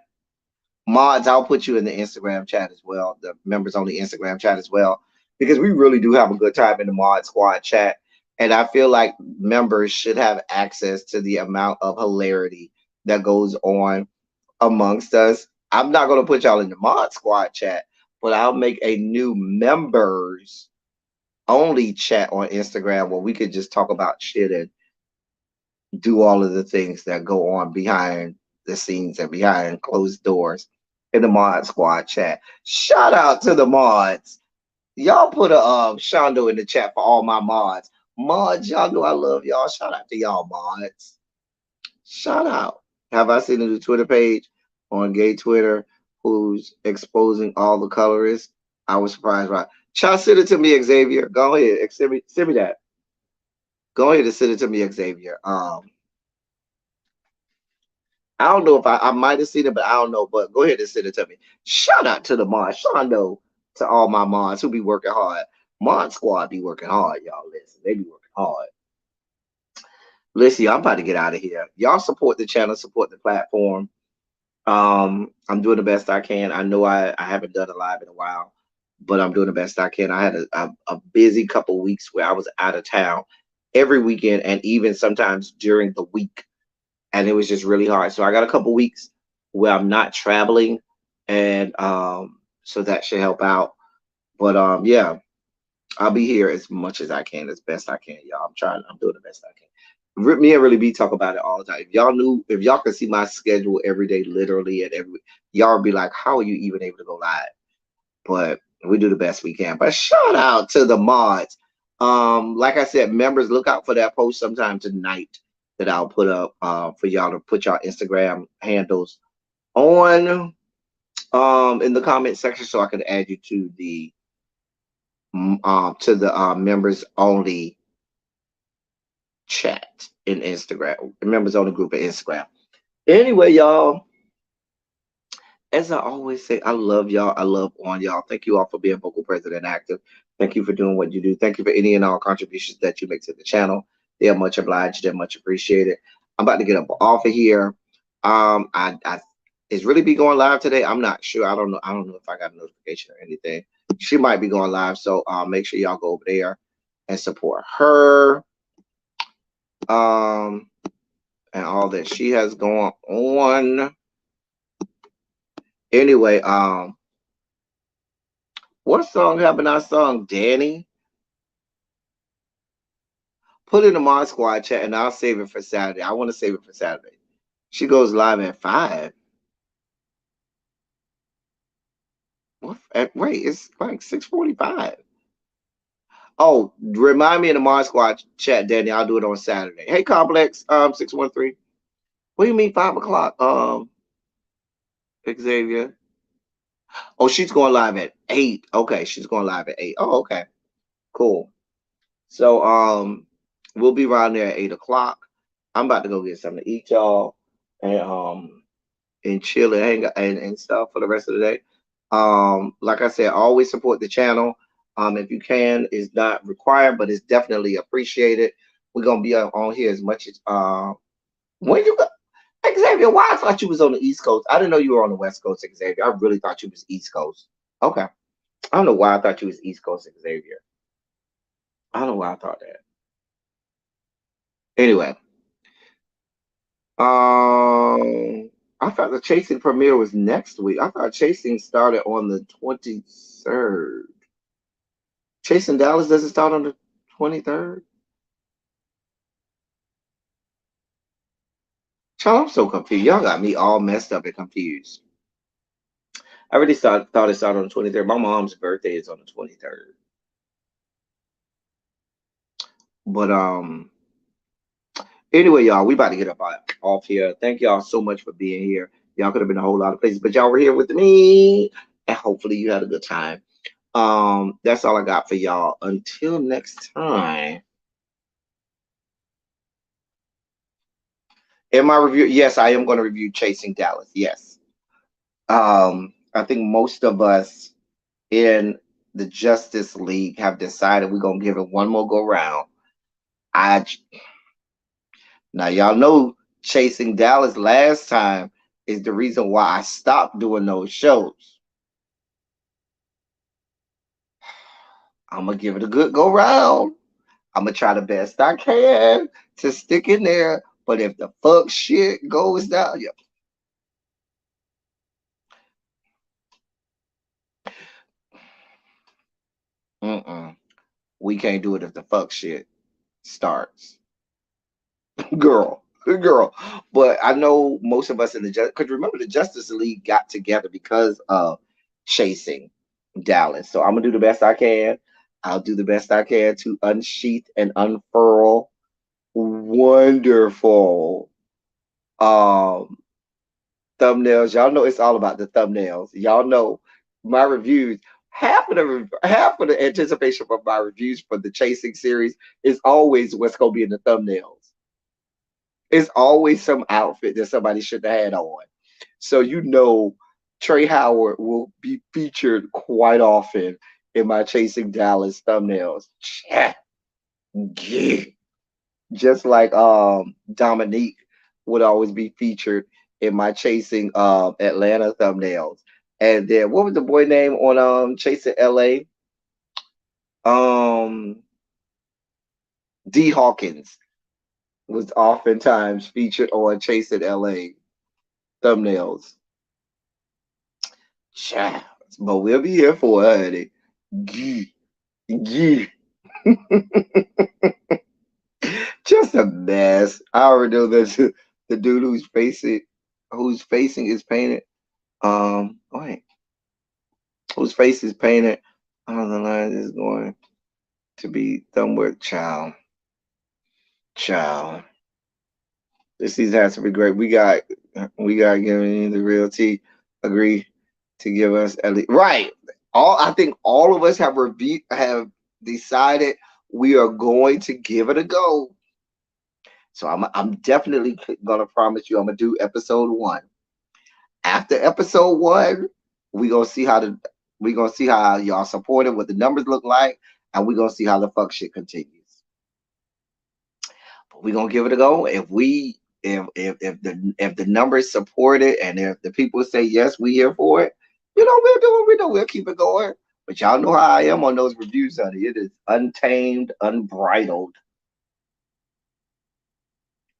Mods, I'll put you in the Instagram chat as well, the members only Instagram chat as well, because we really do have a good time in the mod squad chat. And I feel like members should have access to the amount of hilarity that goes on amongst us. I'm not going to put y'all in the mod squad chat, but I'll make a new members only chat on Instagram where we could just talk about shit and do all of the things that go on behind the scenes and behind closed doors in the mod squad chat. Shout out to the mods. Y'all put a Shondo in the chat for all my mods. Mods, y'all know I love y'all. Shout out to y'all mods. Shout out. Have I seen a new Twitter page on gay Twitter who's exposing all the colorists? I was surprised, right? Y'all send it to me, Xavier. Go ahead. Send me that. Go ahead and send it to me, Xavier. I don't know if I might have seen it, but I don't know. But go ahead and send it to me. Shout out to the mods. Shondo to all my mods who be working hard. Mod squad be working hard, y'all. Listen, they be working hard. Listen, I'm about to get out of here. Y'all support the channel, support the platform. I'm doing the best I can. I know I haven't done a live in a while, but I'm doing the best I can. I had a busy couple weeks where I was out of town every weekend and even sometimes during the week. And it was just really hard. So I got a couple weeks where I'm not traveling, and so that should help out. But yeah, I'll be here as much as I can, as best I can, y'all. I'm doing the best I can. Me and Really B talk about it all the time. If y'all could see my schedule every day, literally, and y'all be like, how are you even able to go live? But we do the best we can. But shout out to the mods. Like I said, members, look out for that post sometime tonight that I'll put up for y'all to put y'all Instagram handles on in the comment section so I can add you to the members only chat in Instagram, members only group in Instagram. Anyway, y'all, as I always say, I love y'all. I love on y'all. Thank you all for being vocal, present, and active. Thank you for doing what you do. Thank you for any and all contributions that you make to the channel. They are much obliged. They're much appreciated. I'm about to get up off of here. I is Really be going live today? I'm not sure. I don't know. I don't know if I got a notification or anything. She might be going live, so make sure y'all go over there and support her. And all that she has going on. Anyway, what song haven't I sung, Danny? Put it in the Mod Squad chat and I'll save it for Saturday. I want to save it for Saturday. She goes live at 5. What? Wait, it's like 6:45. Oh, remind me in the Mod Squad chat, Danny. I'll do it on Saturday. Hey, Complex 613. What do you mean 5 o'clock? Xavier. Oh, she's going live at 8. Okay, she's going live at 8. Oh, okay. Cool. So we'll be around there at 8 o'clock. I'm about to go get something to eat, y'all, and chill and hang and stuff for the rest of the day. Like I said, always support the channel. If you can, it's not required, but it's definitely appreciated. We're gonna be on here as much as when you go. Xavier, why I thought you was on the East Coast? I didn't know you were on the West Coast, Xavier. I really thought you was East Coast. Okay. I don't know why I thought you was East Coast, Xavier. I don't know why I thought that. Anyway. I thought the Chasing premiere was next week. I thought Chasing started on the 23rd. Chasing Dallas doesn't start on the 23rd? Child, I'm so confused. Y'all got me all messed up and confused. I really thought it started on the 23rd. My mom's birthday is on the 23rd. But Anyway, y'all, we about to get up off here. Thank y'all so much for being here. Y'all could have been a whole lot of places, but y'all were here with me, and hopefully you had a good time. That's all I got for y'all. Until next time. In my review, yes, I am going to review Chasing Dallas. Yes. I think most of us in the Justice League have decided we're gonna give it one more go round. Now y'all know Chasing Dallas last time is the reason why I stopped doing those shows. I'm gonna give it a good go round. I'm gonna try the best I can to stick in there. But if the fuck shit goes down, yeah. We can't do it if the fuck shit starts. girl. But I know most of us in the because remember the Justice League got together because of Chasing Dallas. So I'm gonna do the best I can. I'll do the best I can to unsheath and unfurl wonderful thumbnails. Y'all know it's all about the thumbnails. Y'all know my reviews. Half of the anticipation for my reviews for the Chasing series is always what's gonna be in the thumbnails. It's always some outfit that somebody should have had on. So you know Trey Howard will be featured quite often in my Chasing Dallas thumbnails. Yeah. Just like Dominique would always be featured in my Chasing Atlanta thumbnails. And then what was the boy name on Chasing LA? D Hawkins was oftentimes featured on Chasing LA thumbnails. Child. But we'll be here for it, honey. Gee. Just a mess. I already know that the dude whose facing is painted. Wait. Whose face is painted on the line is going to be thumbwork. Child. This season has to be great. We got giving the real tea. Agree to give us at least right. I think all of us have decided we are going to give it a go. So I'm definitely gonna promise you I'm gonna do episode 1. After episode 1, we're gonna see how y'all support it, what the numbers look like, and we're gonna see how the fuck shit continues. But we're gonna give it a go. If the numbers support it and if the people say yes, we here for it, we'll do what we'll keep it going. But y'all know how I am on those reviews, honey. It is untamed, unbridled.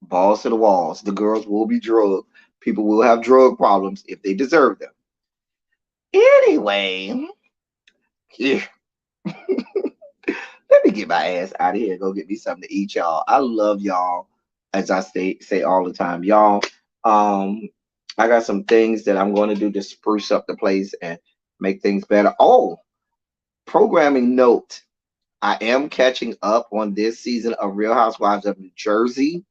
Balls to the walls. The girls will be drugged. People will have drug problems if they deserve them. Anyway, yeah. Let me get my ass out of here and go get me something to eat, y'all. I love y'all, as I say all the time. Y'all, I got some things that I'm going to do to spruce up the place and make things better. Oh, programming note. I am catching up on this season of Real Housewives of New Jersey.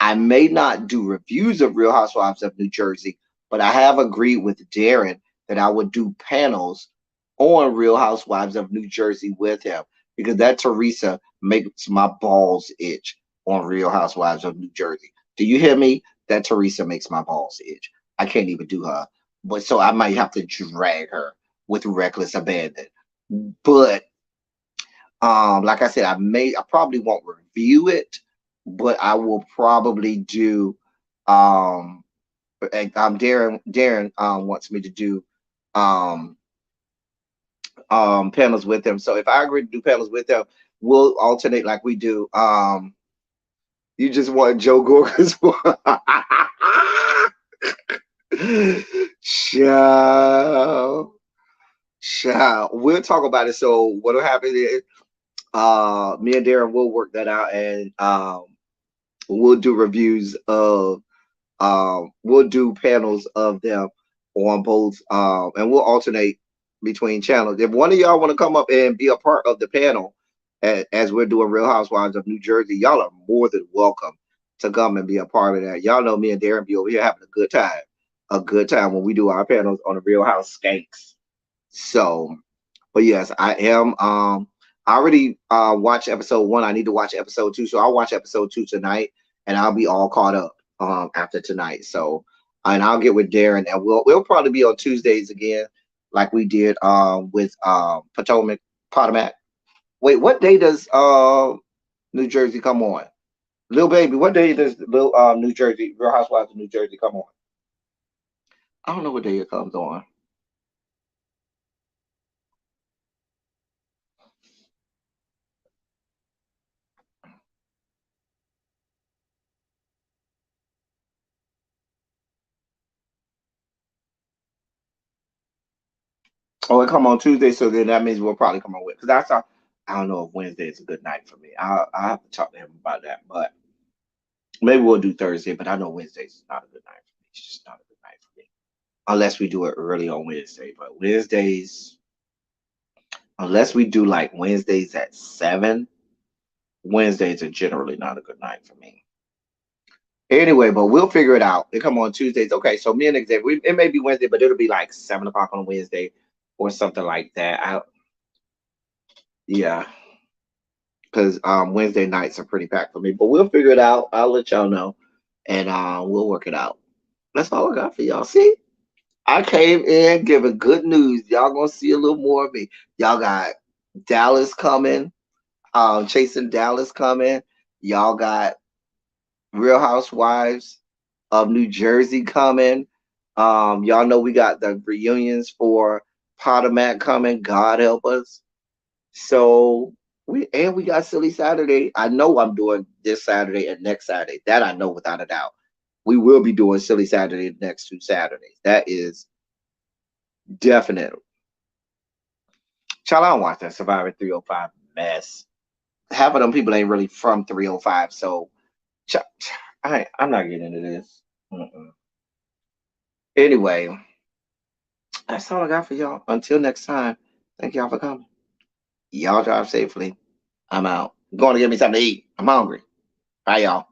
I may not do reviews of Real Housewives of New Jersey, but I have agreed with Darren that I would do panels on Real Housewives of New Jersey with him because that Teresa makes my balls itch on Real Housewives of New Jersey. Do you hear me? That Teresa makes my balls itch. I can't even do her. But so I might have to drag her with reckless abandon. But like I said, I probably won't review it, but I will probably do Darren wants me to do panels with him. So if I agree to do panels with him, we'll alternate like we do. You just want Joe Gorga's one. Child. We'll talk about it. So what'll happen is me and Darren will work that out and we'll do reviews of we'll do panels of them on both and we'll alternate between channels. If one of y'all want to come up and be a part of the panel as we're doing Real Housewives of New Jersey, y'all are more than welcome to come and be a part of that. Y'all know me and Darren be over here having a good time when we do our panels on the Real House Skanks. So, but yes, I am. I already watched episode 1. I need to watch episode 2, so I'll watch episode 2 tonight, and I'll be all caught up after tonight. So, and I'll get with Darren, and we'll probably be on Tuesdays again, like we did with Potomac. Wait, what day does New Jersey come on? Lil Baby, what day does New Jersey, Real Housewives of New Jersey come on? I don't know what day it comes on. Oh, it come on Tuesday, so then that means we'll probably come on with, because I don't know if Wednesday is a good night for me. I'll have to talk to him about that, but maybe we'll do Thursday. But I know Wednesdays is not a good night for me. It's just not a good night for me unless we do it early on Wednesday. But Wednesdays, unless we do like Wednesdays at 7, Wednesdays are generally not a good night for me. Anyway, but we'll figure it out. They come on Tuesdays. Okay, so me and Xavier, it may be Wednesday, but it'll be like 7 o'clock on Wednesday or something like that. Yeah, because Wednesday nights are pretty packed for me. But we'll figure it out. I'll let y'all know, and we'll work it out. That's all I got for y'all. See, I came in giving good news. Y'all gonna see a little more of me. Y'all got Dallas coming, chasing Dallas coming. Y'all got Real Housewives of New Jersey coming. Y'all know we got the reunions for Potomac coming. God help us. So we got Silly Saturday. I know I'm doing this Saturday and next Saturday. That I know without a doubt. We will be doing Silly Saturday the next 2 Saturdays. That is definite. Child, I don't watch that Survivor 305 mess. Half of them people ain't really from 305, so I'm not getting into this. Anyway, that's all I got for y'all. Until next time, thank y'all for coming. Y'all drive safely. I'm out. I'm going to get me something to eat. I'm hungry. Bye, y'all.